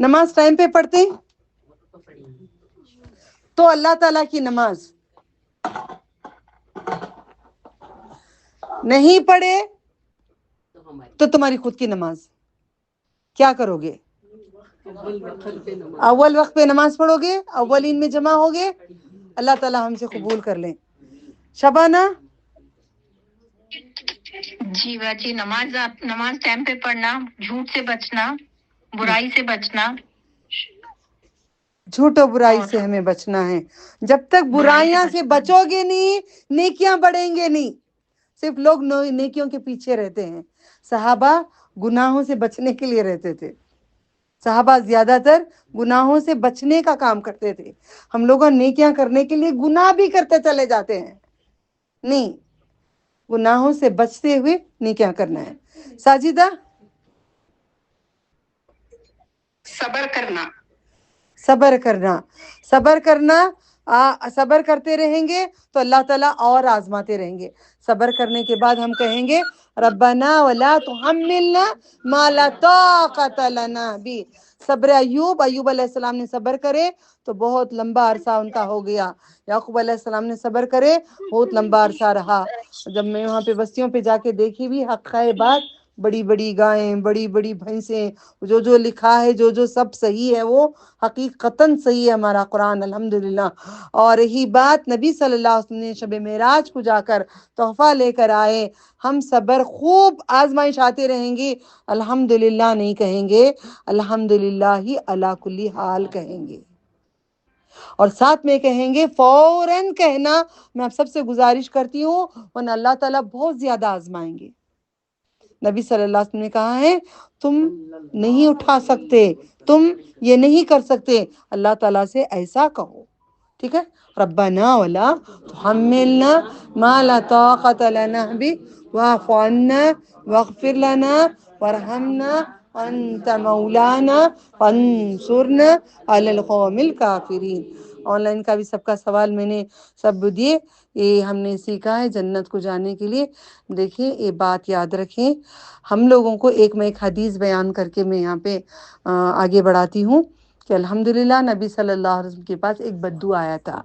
نماز ٹائم پہ پڑھتے ہیں تو اللہ تعالیٰ کی نماز، نہیں پڑھے تو تمہاری خود کی نماز کیا کرو گے؟ اول وقت پہ نماز پڑھو گے، اولین میں جمع ہوگے، اللہ تعالیٰ ہم سے قبول کر لیں. شبانہ جی باجی، نماز ٹائم پہ پڑھنا، جھوٹ سے بچنا، برائی سے بچنا. جھوٹ و برائی سے ہمیں بچنا ہے. جب تک برائیاں سے بچو گے نہیں، نیکیاں بڑھیں گے نہیں. صرف لوگ نیکیوں کے پیچھے رہتے ہیں. صحابہ گناہوں سے بچنے کے لیے رہتے تھے. صحابہ زیادہ تر گناہوں سے بچنے کا کام کرتے تھے. ہم لوگ نیکیاں کرنے کے لیے گناہ بھی کرتے چلے جاتے ہیں. نہیں، گناہوں سے بچتے ہوئے نیکیاں کرنا ہے. ساجدہ صبر کرنا. صبر کرنا، صبر کرنا. صبر کرتے رہیں گے تو اللہ تعالیٰ اور آزماتے رہیں گے. صبر کرنے کے بعد ہم کہیں گے ربنا ولا تحملنا ما لا طاقت لنا بھی. صبر ایوب علیہ السلام نے صبر کرے تو بہت لمبا عرصہ ان کا ہو گیا. یعقوب علیہ السلام نے صبر کرے، بہت لمبا عرصہ رہا. جب میں وہاں پہ بستیوں پہ جا کے دیکھی بھی حق ہے بات، بڑی بڑی گائیں، بڑی بڑی بھینسیں، جو لکھا ہے، جو سب صحیح ہے، وہ حقیقتاً صحیح ہے ہمارا قرآن الحمدللہ. اور یہی بات نبی صلی اللہ علیہ وسلم نے شب معراج کو جا کر تحفہ لے کر آئے. ہم صبر خوب آزمائش آتے رہیں گی، الحمدللہ نہیں کہیں گے، الحمدللہ ہی علی کل حال کہیں گے. اور ساتھ میں کہیں گے فوراً کہنا. میں آپ سب سے گزارش کرتی ہوں، ورنہ اللہ تعالیٰ بہت زیادہ آزمائیں گے. نبی صلی اللہ علیہ وسلم نے کہا ہے تم نہیں اٹھا سکتے، تم یہ نہیں کر سکتے، اللہ تعالیٰ سے ایسا کہو. ٹھیک ہے؟ ربنا ولا تحملنا ما لا طاقت لنا به واعف عنا واغفر لنا وارحمنا انت مولانا فانصرنا على القوم الكافرین. آن لائن کا بھی سب کا سوال میں نے سب دیے. یہ ہم نے سیکھا ہے جنت کو جانے کے لیے. دیکھیں یہ بات یاد رکھیں، ہم لوگوں کو میں ایک حدیث بیان کر کے میں یہاں پہ آگے بڑھاتی ہوں کہ الحمدللہ نبی صلی اللہ علیہ وسلم کے پاس ایک بدو آیا تھا.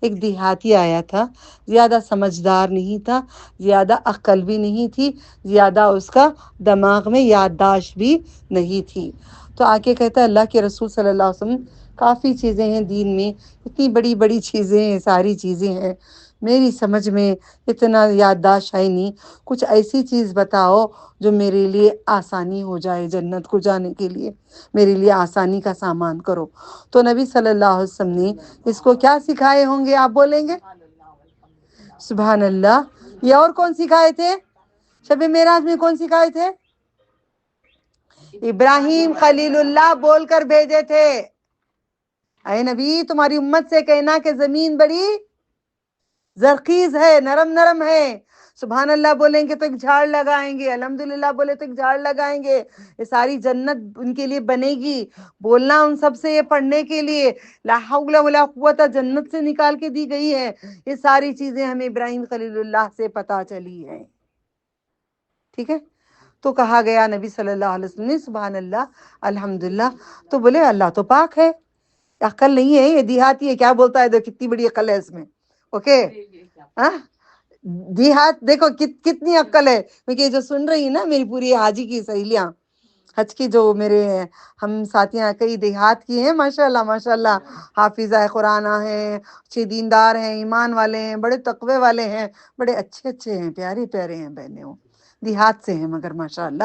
ایک دیہاتی آیا تھا، زیادہ سمجھدار نہیں تھا، زیادہ عقل بھی نہیں تھی، زیادہ اس کا دماغ میں یادداشت بھی نہیں تھی. تو آ کے کہتا ہے اللہ کے رسول صلی اللہ علیہ وسلم کافی چیزیں ہیں دین میں، اتنی بڑی بڑی چیزیں ہیں، ساری چیزیں ہیں، میری سمجھ میں اتنا یادداشت ہے نہیں. کچھ ایسی چیز بتاؤ جو میرے لیے آسانی ہو جائے، جنت کو جانے کے لیے میرے لیے آسانی کا سامان کرو. تو نبی صلی اللہ علیہ وسلم نے اس کو کیا سکھائے ہوں گے؟ آپ بولیں گے سبحان اللہ. یہ اور کون سکھائے تھے؟ شب معراج میں کون سکھائے تھے؟ ابراہیم خلیل اللہ بول کر بھیجے تھے، اے نبی تمہاری امت سے کہنا کہ زمین بڑی زرخیز ہے، نرم نرم ہے. سبحان اللہ بولیں گے تو ایک جھاڑ لگائیں گے، الحمدللہ بولے تو ایک جھاڑ لگائیں گے. یہ ساری جنت ان کے لیے بنے گی. بولنا ان سب سے یہ پڑھنے کے لیے لا حول ولا قوت جنت سے نکال کے دی گئی ہے. یہ ساری چیزیں ہمیں ابراہیم خلیل اللہ سے پتہ چلی ہیں. ٹھیک ہے؟ تو کہا گیا نبی صلی اللہ علیہ وسلم نے سبحان اللہ الحمدللہ. تو بولے اللہ تو پاک ہے، عقل نہیں ہے، یہ دیہاتی ہے، کیا بولتا ہے، دیکھو کتنی بڑی عقل ہے اس میں. اوکے دیہات دیکھو کتنی عقل ہے. کیونکہ جو سن رہی نا میری پوری حاجی کی سہیلیاں، حج کی جو میرے ہم ساتھیاں کئی دیہات کی ہیں، ماشاءاللہ ماشاءاللہ حافظہ قرآن ہیں، اچھے دیندار ہیں، ایمان والے ہیں، بڑے تقوی والے ہیں، بڑے اچھے اچھے ہیں، پیارے پیارے ہیں بہنیں. وہ دیہات سے ہیں مگر ماشاءاللہ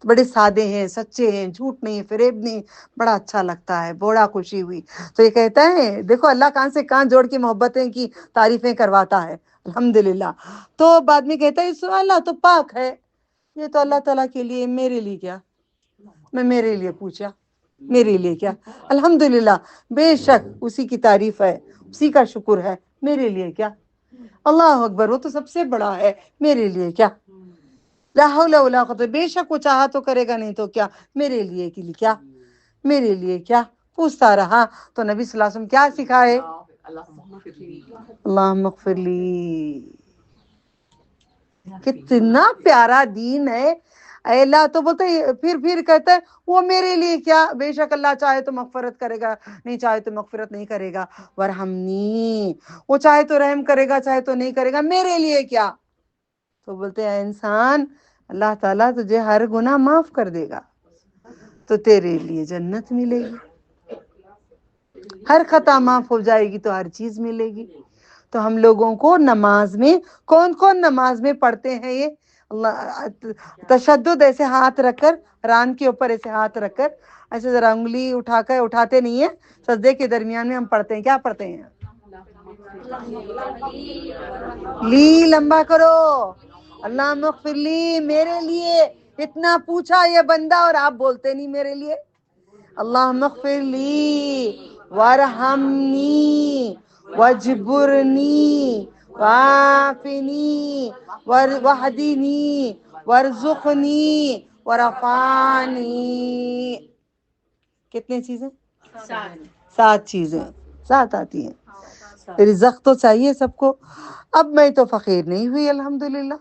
بڑے سادے ہیں، سچے ہیں، جھوٹ نہیں، فریب نہیں. بڑا اچھا لگتا ہے، بڑا خوشی ہوئی. تو یہ کہتا ہے دیکھو اللہ کہاں سے کہاں جوڑ کے محبتیں کی تعریفیں کرواتا ہے الحمدللہ. تو بعد میں کہتا ہے اللہ تو پاک ہے. یہ تو اللہ تعالیٰ کے لیے، میرے لیے کیا؟ میں میرے لیے پوچھا، میرے لیے کیا؟ الحمدللہ بے شک اسی کی تعریف ہے، اسی کا شکر ہے. میرے لیے کیا؟ اللہ اکبر، وہ تو سب سے بڑا ہے، میرے لیے کیا؟ لا حول ولا قوت. بے شک وہ چاہا تو کرے گا، نہیں تو کیا؟ میرے لیے کیا؟ میرے لیے کیا؟ پوچھتا رہا. تو نبی صلی اللہ علیہ وسلم کیا سکھائے؟ اللہم اغفر لی. کتنا پیارا دین ہے. اے اللہ تو بولتے پھر کہتا ہے وہ میرے لیے کیا، بے شک اللہ چاہے تو مغفرت کرے گا، نہیں چاہے تو مغفرت نہیں کرے گا، ورحمنی، وہ چاہے تو رحم کرے گا چاہے تو نہیں کرے گا، میرے لیے کیا. تو بولتے ہیں انسان اللہ تعالیٰ تجھے ہر گناہ معاف کر دے گا تو تیرے لیے جنت ملے گی، ہر خطا معاف ہو جائے گی تو ہر چیز ملے گی. تو ہم لوگوں کو نماز میں کون نماز میں پڑھتے ہیں یہ اللہ تشدد، ایسے ہاتھ رکھ کر ران کے اوپر ایسے ہاتھ رکھ کر ایسے ذرا انگلی اٹھا کر، اٹھاتے نہیں ہیں، سجدے کے درمیان میں ہم پڑھتے ہیں، کیا پڑھتے ہیں؟ لی لمبا کرو، اللہم اغفر لی، میرے لیے. اتنا پوچھا یہ بندہ اور آپ بولتے نہیں میرے لیے. اللہم اغفر لی وارحمنی واجبرنی وعافنی واہدنی وارزقنی ورفعنی. کتنے چیزیں؟ 7 چیزیں، 7 آتی ہیں. رزق تو چاہیے سب کو. اب میں تو فقیر نہیں ہوئی الحمدللہ،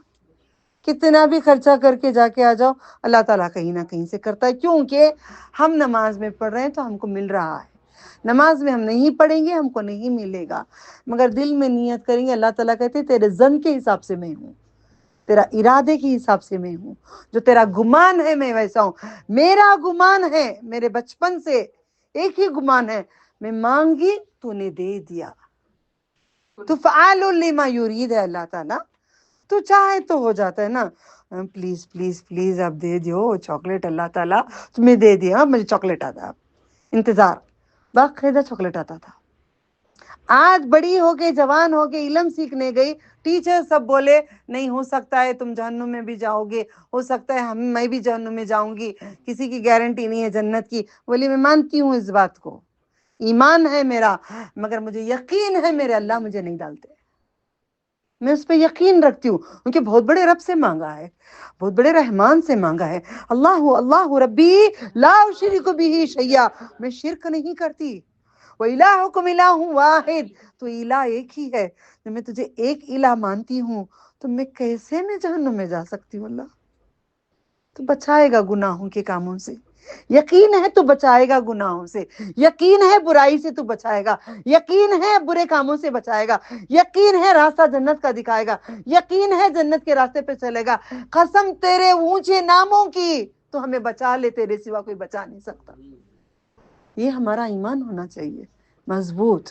کتنا بھی خرچہ کر کے جا کے آ جاؤ اللہ تعالیٰ کہیں نہ کہیں سے کرتا ہے، کیونکہ ہم نماز میں پڑھ رہے ہیں تو ہم کو مل رہا ہے. نماز میں ہم نہیں پڑھیں گے ہم کو نہیں ملے گا، مگر دل میں نیت کریں گے. اللہ تعالیٰ کہتے ہیں تیرے ظن کے حساب سے میں ہوں، تیرا ارادے کے حساب سے میں ہوں، جو تیرا گمان ہے میں ویسا ہوں. میرا گمان ہے، میرے بچپن سے ایک ہی گمان ہے، میں مانگی تو نے دے دیا. تو فعال لما یرید ہے اللہ تعالیٰ، تو چاہے تو ہو جاتا ہے نا. پلیز پلیز پلیز اب دے دیو چاکلیٹ، اللہ تعالیٰ تمہیں دے دیا. مجھے چاکلیٹ آتا، انتظار باقاعدہ چاکلیٹ آتا تھا. آج بڑی ہو کے جوان ہو کے علم سیکھنے گئی، ٹیچر سب بولے نہیں ہو سکتا ہے تم جہنم میں بھی جاؤ گے، ہو سکتا ہے میں بھی جہنم میں جاؤں گی، کسی کی گارنٹی نہیں ہے جنت کی. بولی میں مانتی ہوں اس بات کو، ایمان ہے میرا، مگر مجھے یقین ہے میرے اللہ مجھے نہیں ڈالتے. میں اس پہ یقین رکھتی ہوں کیونکہ بہت بڑے رب سے مانگا ہے، بہت بڑے رحمان سے مانگا ہے. اللہ ربی لا اشرک بہ شیئا، میں شرک نہیں کرتی. وَإِلَٰهُكُمْ إِلَٰهٌ وَاحِدٌ، تو الہ ایک ہی ہے. جب میں تجھے ایک الہ مانتی ہوں تو میں کیسے میں جہنم میں جا سکتی ہوں؟ اللہ تو بچائے گا گناہوں کے کاموں سے، یقین ہے تو بچائے گا گناہوں سے، یقین ہے برائی سے تو بچائے گا، یقین ہے برے کاموں سے بچائے گا، یقین ہے راستہ جنت کا دکھائے گا، یقین ہے جنت کے راستے پہ چلے گا. قسم تیرے اونچے ناموں کی تو ہمیں بچا لے، تیرے سوا کوئی بچا نہیں سکتا. یہ ہمارا ایمان ہونا چاہیے مضبوط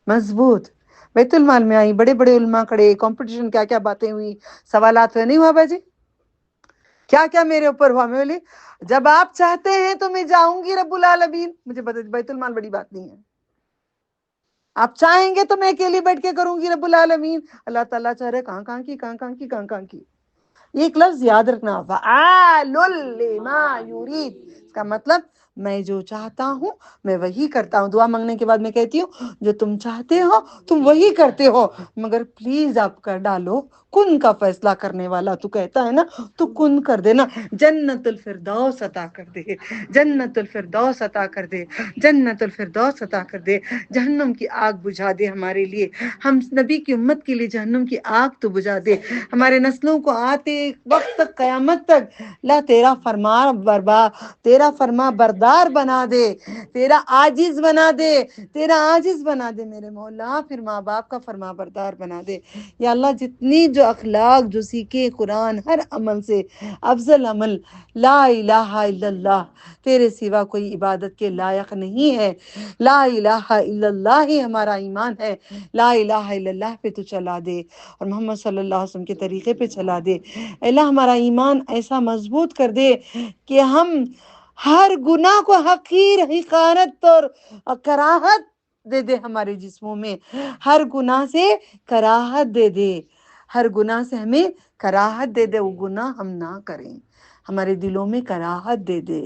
مضبوط. بیت المال میں آئی، بڑے بڑے علماء کھڑے، کمپٹیشن کیا کیا باتیں ہوئی، سوالات ہوئے، نہیں ہوا باجی؟ کیا کیا میرے اوپر ہوا. میں بولی جب آپ چاہتے ہیں تو میں جاؤں گی رب العالمین. مجھے بیت المال بڑی بات نہیں ہے، آپ چاہیں گے تو میں اکیلی بیٹھ کے کروں گی رب العالمین. اللہ تعالیٰ چاہ رہے کہاں کی. ایک لفظ یاد رکھنا، فعال لما یرید، اس کا مطلب میں جو چاہتا ہوں میں وہی کرتا ہوں. دعا مانگنے کے بعد میں کہتی ہوں جو تم چاہتے ہو تم وہی کرتے ہو، مگر پلیز آپ کر ڈالو. کن کا فیصلہ کرنے والا تو کہتا ہے نا، تو کن کر دے نا. جنت الفردوس عطا کر دے، جنت الفردوس عطا کر دے، جنت الفردوس عطا کر دے. جہنم کی آگ بجھا دے ہمارے لیے، ہم نبی کی امت کے لیے جہنم کی آگ تو بجھا دے. ہمارے نسلوں کو آتے وقت تک، قیامت تک اللہ تیرا فرما بردار بنا دے، تیرا عاجز بنا دے، تیرا عاجز بنا دے میرے مولا. پھر ماں باپ کا فرما بردار بنا دے. یا اللہ جتنی جو اخلاق جو سیکھے قرآن، ہر عمل سے افضل عمل لا الہ الا اللہ، تیرے سوا کوئی عبادت کے لائق نہیں ہے. لا الہ الا اللہ ہی ہمارا ایمان ہے. لا الہ الا اللہ پہ تو چلا دے اور محمد صلی اللہ علیہ وسلم کے طریقے پہ چلا دے. اللہ ہمارا ایمان ایسا مضبوط کر دے کہ ہم ہر گناہ کو حقارت اور کراہت دے دے. ہمارے جسموں میں ہر گناہ سے کراہت دے دے، ہر گناہ سے ہمیں کراہت دے دے. وہ گناہ ہم نہ کریں، ہمارے دلوں میں کراہت دے دے،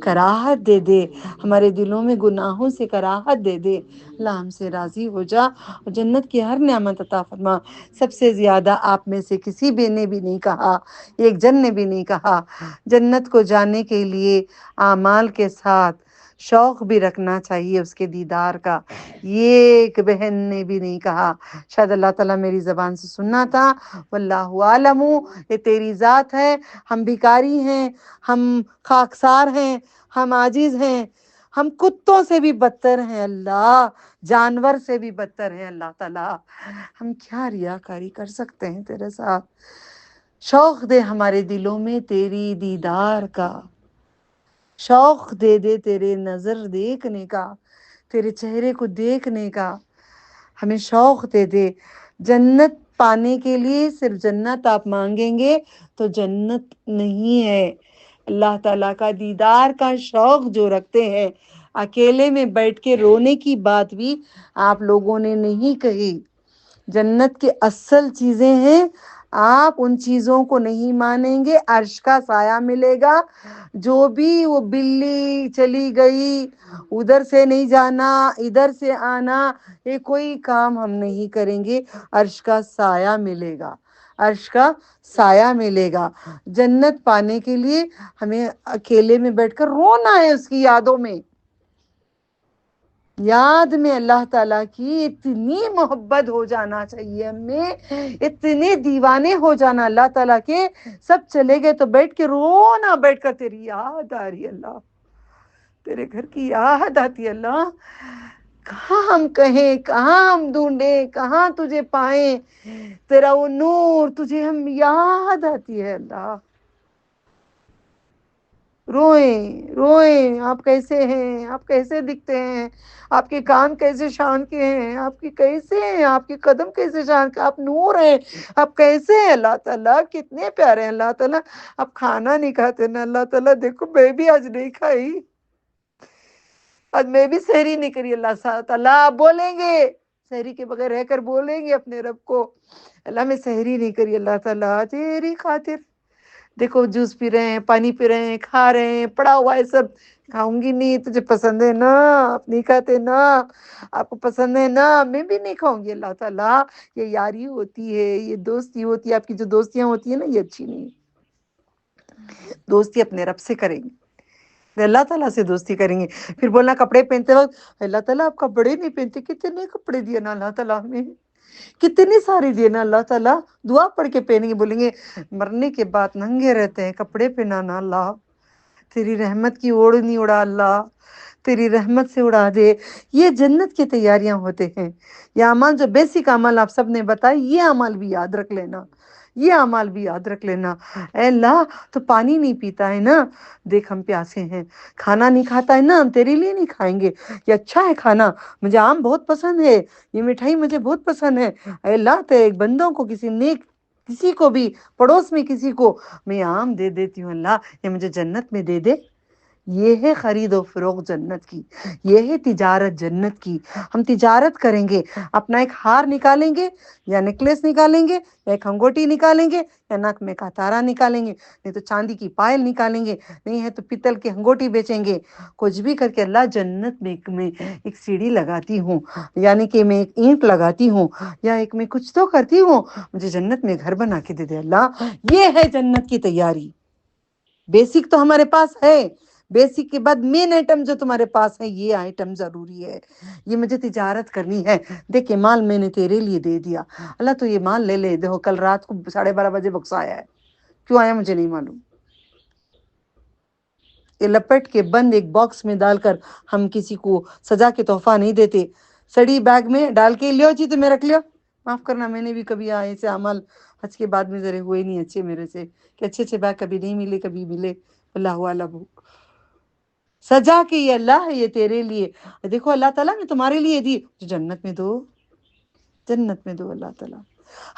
کراہت دے دے، ہمارے دلوں میں گناہوں سے کراہت دے دے. اللہ ہم سے راضی ہو جا اور جنت کی ہر نعمت عطا فرما. سب سے زیادہ آپ میں سے کسی بھی نے بھی نہیں کہا، ایک جن نے بھی نہیں کہا، جنت کو جانے کے لیے اعمال کے ساتھ شوق بھی رکھنا چاہیے اس کے دیدار کا. یہ ایک بہن نے بھی نہیں کہا, شاید اللہ تعالیٰ میری زبان سے سننا تھا. واللہ عالم, یہ تیری ذات ہے, ہم بھکاری ہیں, ہم خاکسار ہیں, ہم عاجز ہیں, ہم کتوں سے بھی بدتر ہیں اللہ, جانور سے بھی بدتر ہیں اللہ تعالیٰ. ہم کیا ریاکاری کر سکتے ہیں تیرے ساتھ؟ شوق دے ہمارے دلوں میں تیری دیدار کا, شوق دے دے تیرے نظر دیکھنے کا, تیرے چہرے کو دیکھنے کا. ہمیں شوق دے دے. جنت پانے کے لیے صرف جنت آپ مانگیں گے تو جنت نہیں ہے. اللہ تعالیٰ کا دیدار کا شوق جو رکھتے ہیں, اکیلے میں بیٹھ کے رونے کی بات بھی آپ لوگوں نے نہیں کہی. جنت کے اصل چیزیں ہیں, آپ ان چیزوں کو نہیں مانیں گے. عرش کا سایہ ملے گا, جو بھی وہ بلی چلی گئی, ادھر سے نہیں جانا ادھر سے آنا, یہ کوئی کام ہم نہیں کریں گے. عرش کا سایہ ملے گا, عرش کا سایہ ملے گا. جنت پانے کے لیے ہمیں اکیلے میں بیٹھ کر رونا ہے, اس کی یادوں میں, یاد میں اللہ تعالیٰ کی اتنی محبت ہو جانا چاہیے ہمیں, اتنے دیوانے ہو جانا اللہ تعالیٰ کے. سب چلے گئے تو بیٹھ کے رونا, بیٹھ کر تیری یاد آ رہی اللہ, تیرے گھر کی یاد آتی اللہ. کہاں ہم کہیں, کہاں ہم ڈھونڈیں, کہاں تجھے پائیں, تیرا وہ نور تجھے ہم یاد آتی ہے اللہ. روئیں روئیں, آپ کیسے ہیں, آپ کیسے دکھتے ہیں, آپ کے کان کیسے شان کے ہیں, آپ کی کیسے ہیں, آپ کے قدم کیسے شان کے, آپ نور ہیں, آپ کیسے ہیں اللہ تعالیٰ, کتنے پیارے ہیں اللہ تعالیٰ. آپ کھانا نہیں کھاتے نا اللہ تعالیٰ, دیکھو میں بھی آج نہیں کھائی, آج میں بھی سحری نہیں کری اللہ تعالیٰ. آپ بولیں گے سحری کے بغیر رہ کر بولیں گے اپنے رب کو, اللہ میں سحری نہیں کری اللہ تعالیٰ تیری خاطر. دیکھو جوس پی رہے ہیں, پانی پی رہے ہیں, کھا رہے ہیں, پڑا ہوا ہے سب. کھاؤں گی نہیں, تجھے پسند ہے نا, آپ نہیں کھاتے نا, آپ کو پسند ہے نا, میں بھی نہیں کھاؤں گی اللہ تعالیٰ. یہ یاری ہوتی ہے, یہ دوستی ہوتی ہے. آپ کی جو دوستیاں ہوتی ہیں نا, یہ اچھی نہیں. دوستی اپنے رب سے کریں گے, اللہ تعالیٰ سے دوستی کریں گے. پھر بولنا کپڑے پہنتے وقت اللہ تعالیٰ آپ کپڑے نہیں پہنتے, کتنے کپڑے دیے نا اللہ تعالیٰ ہمیں, کتنی ساری دیے نا اللہ تعالیٰ. دعا پڑھ کے پہنیں گے, بولیں گے مرنے کے بعد ننگے رہتے ہیں, کپڑے پہنانا اللہ, تیری رحمت کی اوڑھنی اڑا اللہ, تیری رحمت سے اڑا دے. یہ جنت کی تیاریاں ہوتے ہیں. یہ اعمال جو بیسک اعمال آپ سب نے بتائے, یہ اعمال بھی یاد رکھ لینا, یہ اعمال بھی یاد رکھ لینا. اے اللہ تو پانی نہیں پیتا ہے نا, دیکھ ہم پیاسے ہیں. کھانا نہیں کھاتا ہے نا, ہم تیرے لیے نہیں کھائیں گے. یہ اچھا ہے کھانا, مجھے آم بہت پسند ہے, یہ مٹھائی مجھے بہت پسند ہے. اے اللہ تیرے بندوں کو کسی نیک, کسی کو بھی پڑوس میں کسی کو میں آم دے دیتی ہوں اللہ, یہ مجھے جنت میں دے دے. یہ ہے خرید و فروخت جنت کی, یہ ہے تجارت جنت کی. ہم تجارت کریں گے, اپنا ایک ہار نکالیں گے یا نیکلیس نکالیں گے یا ایک انگوٹی نکالیں گے یا ناک میں کا تارا نکالیں گے, نہیں تو چاندی کی پائل نکالیں گے, نہیں ہے تو پیتل کی انگوٹی بیچیں گے. کچھ بھی کر کے اللہ جنت میں ایک سیڑھی لگاتی ہوں, یعنی کہ میں ایک اینٹ لگاتی ہوں, یا ایک میں کچھ تو کرتی ہوں, مجھے جنت میں گھر بنا کے دے دے اللہ. یہ ہے جنت کی تیاری. بیسک تو ہمارے پاس ہے, بیسک کے بعد مین آئٹم جو تمہارے پاس ہے, یہ آئٹم ضروری ہے. یہ مجھے تجارت کرنی ہے. دیکھ مال میں نے تیرے لیے دے دیا اللہ, تو یہ مال لے لے. دیکھو کل رات کو 12:30 بجے بکس آیا ہے, کیوں آیا مجھے نہیں معلوم. یہ لپٹ کے بند ایک باکس میں ڈال کر ہم کسی کو سجا کے تحفہ نہیں دیتے. سڑی بیگ میں ڈال کے لیو جی, تو میں رکھ لیا. معاف کرنا, میں نے بھی کبھی ایسے عمل حج کے بعد میں ذرے ہوئے نہیں اچھے میرے سے, کہ اچھے بیگ کبھی نہیں ملے, کبھی ملے. اللہ علم سجا کے, یہ اللہ یہ تیرے لیے. دیکھو اللہ تعالیٰ نے تمہارے لیے دی, تو جنت میں دو, جنت میں دو اللہ تعالیٰ.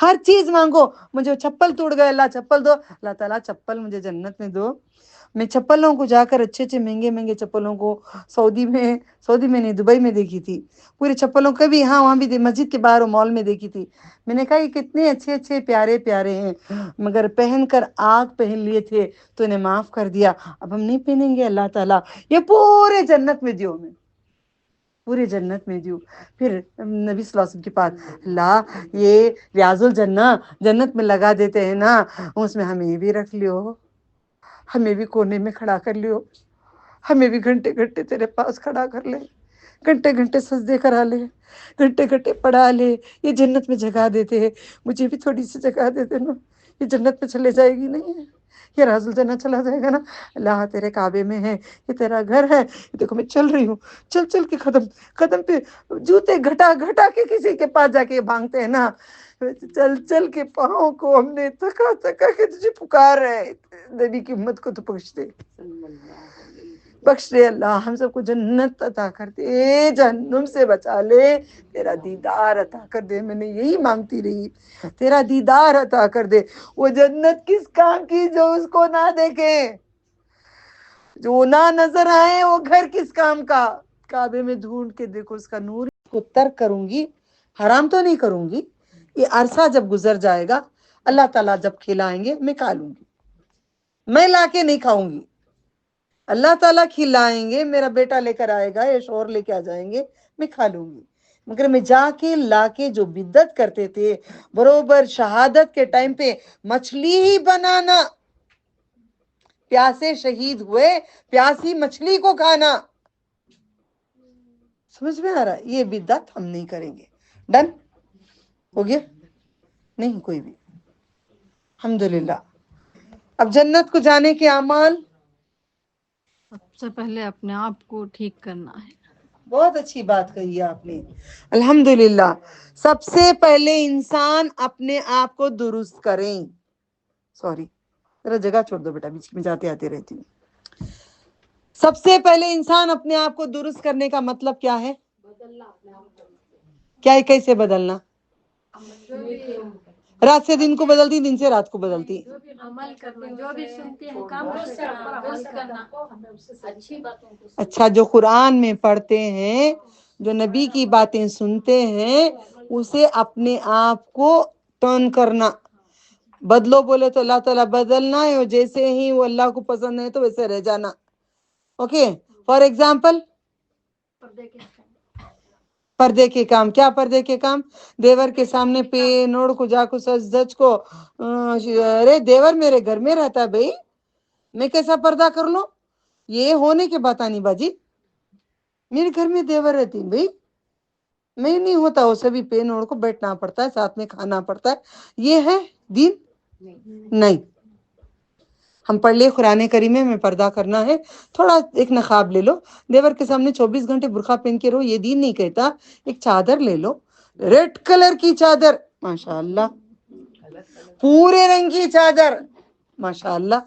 ہر چیز مانگو. مجھے چپل ٹوٹ گئے, اللہ چپل دو, اللہ تعالیٰ چپل مجھے جنت میں دو. میں چپلوں کو جا کر اچھے مہنگے چپلوں کو سعودی میں نہیں, دبئی میں دیکھی تھی. پوری چپلوں کا بھی, ہاں وہاں بھی مسجد کے باہر مال میں دیکھی تھی. میں نے کہا یہ کتنے اچھے پیارے ہیں, مگر پہن کر آگ پہن لیے تھے تو انہیں معاف کر دیا, اب ہم نہیں پہنیں گے اللہ تعالیٰ. یہ پورے جنت میں دیو, میں پورے جنت میں دیو. پھر نبی صلی اللہ علیہ وسلم کے پاس, اللہ یہ ریاض الجنہ جنت میں لگا دیتے ہیں نا, اس میں ہمیں بھی رکھ لیو, ہمیں بھی کونے میں کھڑا کر لیو, ہمیں بھی گھنٹے گھنٹے تیرے پاس کھڑا کر لے, گھنٹے گھنٹے سجدے کرا لے, گھنٹے گھنٹے پڑھا لے. یہ جنت میں جگہ دیتے ہیں, مجھے بھی تھوڑی سی جگہ دے دینا. یہ جنت میں چلے جائے گی نہیں, یہ راز الجنہ چلا جائے گا نا. اللہ تیرے کعبے میں ہے, یہ تیرا گھر ہے. دیکھو میں چل رہی ہوں, چل چل کے قدم قدم پہ جوتے گھٹا گھٹا کے کسی کے پاس جا کے بھانگتے ہیں نا, چل چل کے پاؤں کو ہم نے تھکا تھکا کے تجھے پکار رہے ہیں. نبی کی امت کو تو بخش دے, بخش دے اللہ, ہم سب کو جنت عطا کر دے, جہنم سے بچا لے, تیرا دیدار عطا کر دے. میں نے یہی مانگتی رہی, تیرا دیدار عطا کر دے. وہ جنت کس کام کی جو اس کو نہ دیکھے, جو نہ نظر آئے, وہ گھر کس کام کا. کعبے میں ڈھونڈ کے دیکھو اس کا نور. کو ترک کروں گی, حرام تو نہیں کروں گی. یہ عرصہ جب گزر جائے گا, اللہ تعالیٰ جب کھلائیں گے میں کھا لوں گی, میں لا کے نہیں کھاؤں گی. اللہ تعالیٰ کھلائیں گے, میرا بیٹا لے کر آئے گا یا شوہر لے کے آ جائیں گے, میں کھا لوں گی. مگر میں جا کے لا کے جو بدعت کرتے تھے, بروبر شہادت کے ٹائم پہ مچھلی ہی بنانا, پیاسے شہید ہوئے, پیاسی مچھلی کو کھانا, سمجھ میں آ رہا ہے؟ یہ بدعت ہم نہیں کریں گے. ڈن ہو گیا نہیں کوئی بھی. الحمدللہ. اب جنت کو جانے کے اعمال, سب سے پہلے اپنے آپ کو ٹھیک کرنا ہے. بہت اچھی بات کہی ہے آپ نے, الحمدللہ. سب سے پہلے انسان اپنے آپ کو درست کریں. سوری ذرا جگہ چھوڑ دو بیٹا, بیچ میں جاتے آتے رہتی ہوں. سب سے پہلے انسان اپنے آپ کو درست کرنے کا مطلب کیا ہے؟ کیا ہے, کیسے بدلنا؟ رات سے دن کو بدلتی, دن سے رات کو بدلتی. اچھا, جو قرآن میں پڑھتے ہیں, جو نبی کی باتیں سنتے ہیں, اسے اپنے آپ کو ٹرن کرنا. بدلو بولے تو اللہ تعالیٰ بدلنا ہے, اور جیسے ہی وہ اللہ کو پسند ہے تو ویسے رہ جانا. اوکے, فار ایگزامپل پردے کے کام. کیا پردے کے کام؟ دیور کے سامنے پہ نوڑ کو جا کو سچ دچ کو, ارے دیور میرے گھر میں رہتا ہے بھائی, میں کیسا پردہ کر لوں؟ یہ ہونے کے بات آنی باجی, میرے گھر میں دیور رہتی بھائی, میں نہیں ہوتا, وہ سبھی پہ نوڑ کو بیٹھنا پڑتا ہے, ساتھ میں کھانا پڑتا ہے. یہ ہے دین؟ نہیں. ہم پڑھ لے قرآن کریم میں پردہ کرنا ہے, تھوڑا ایک نقاب لے لو, دیور کے سامنے 24 گھنٹے برقع پہن کے رہو, یہ دین نہیں کہتا. ایک چادر لے لو, ریڈ کلر کی چادر, ماشاء اللہ, پورے رنگ کی چادر, ماشاء اللہ,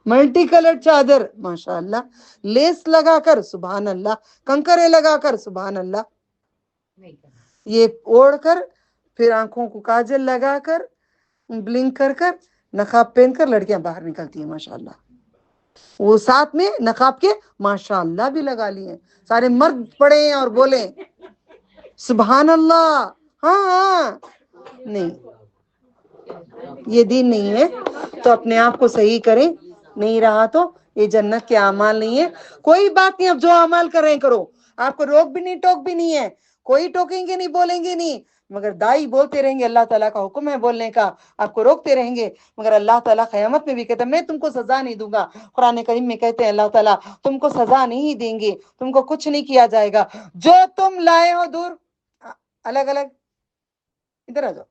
ملٹی کلر چادر, ماشاء اللہ, لیس لگا کر, سبحان اللہ, کنکرے لگا کر, سبحان اللہ, یہ اوڑھ کر, پھر آنکھوں کو کاجل لگا کر, بلنک کر کر, نقاب پہن کر لڑکیاں باہر نکلتی ہیں, ماشاء اللہ. وہ ساتھ میں نقاب کے ماشاء اللہ بھی لگا لیے, سارے مرد پڑے ہیں اور بولے سبحان اللہ. ہاں ہاں, نہیں, یہ دین نہیں ہے. تو اپنے آپ کو صحیح کریں, نہیں رہا تو یہ جنت کے اعمال نہیں ہے. کوئی بات نہیں, اب جو اعمال کر رہے ہیں کرو, آپ کو روک بھی نہیں ٹوک بھی نہیں ہے, کوئی ٹوکیں گے نہیں, بولیں گے نہیں, مگر دائی بولتے رہیں گے. اللہ تعالیٰ کا حکم ہے بولنے کا, آپ کو روکتے رہیں گے, مگر اللہ تعالیٰ قیامت میں بھی کہتا ہے میں تم کو سزا نہیں دوں گا. قرآن کریم میں کہتے ہیں اللہ تعالیٰ تم کو سزا نہیں دیں گے, تم کو کچھ نہیں کیا جائے گا. جو تم لائے ہو دور, الگ الگ, ادھر آ جاؤ,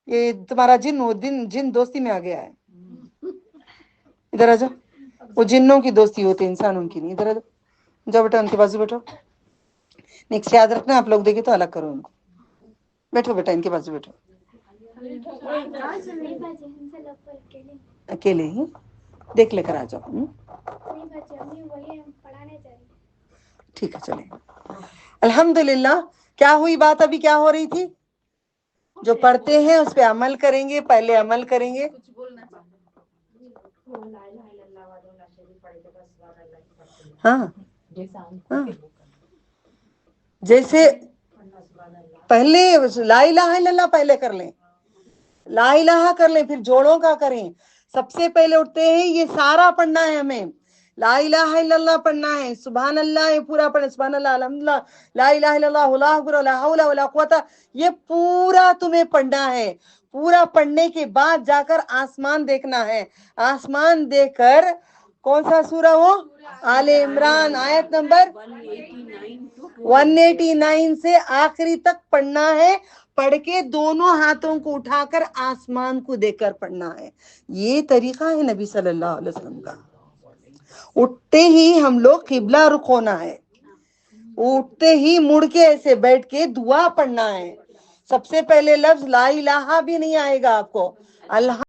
یہ تمہارا جن دوستی میں آ گیا ہے, ادھر آ جاؤ. وہ جنوں کی دوستی ہوتی ہے, انسانوں کی نہیں. ادھر آ جاؤ, جاؤ بیٹا ان کے بازو بیٹھو. نیکسٹ یاد رکھنا, آپ لوگ دیکھے تو الگ کرو ان کو. بیٹھو بیٹا ان کے بازو بیٹھو, اکیلے ہی دیکھ لے کر آ جاؤ. ٹھیک ہے چلیں. الحمدللہ. کیا ہوئی بات؟ ابھی کیا ہو رہی تھی؟ جو پڑھتے ہیں اس پہ عمل کریں گے, پہلے عمل کریں گے. ہاں ہاں, جیسے پہلے لا الہ الا اللہ پہلے کر لیں, لا الہ کر لیں, پھر جوڑوں کا کریں. سب سے پہلے اٹھتے ہیں, یہ سارا پڑھنا ہے ہمیں. لا الہ الا اللہ پڑھنا ہے, سبحان اللہ یہ پورا پڑھنا, سبحان اللہ, الحمدللہ, لا الہ الا اللہ, اللہ اکبر, لا حول ولا قوت, یہ پورا تمہیں پڑھنا ہے. پورا پڑھنے کے بعد جا کر آسمان دیکھنا ہے. آسمان دیکھ کر کون سا سورہ وہ؟ آل عمران آیت نمبر 189 سے آخری تک پڑھنا ہے. پڑھ کے دونوں ہاتھوں کو اٹھا کر آسمان کو دیکھ کر پڑھنا ہے. یہ طریقہ ہے نبی صلی اللہ علیہ وسلم کا. اٹھتے ہی ہم لوگ قبلہ رخ ہونا ہے. اٹھتے ہی مڑ کے ایسے بیٹھ کے دعا پڑھنا ہے. سب سے پہلے لفظ لا الہ بھی نہیں آئے گا آپ کو. اللہ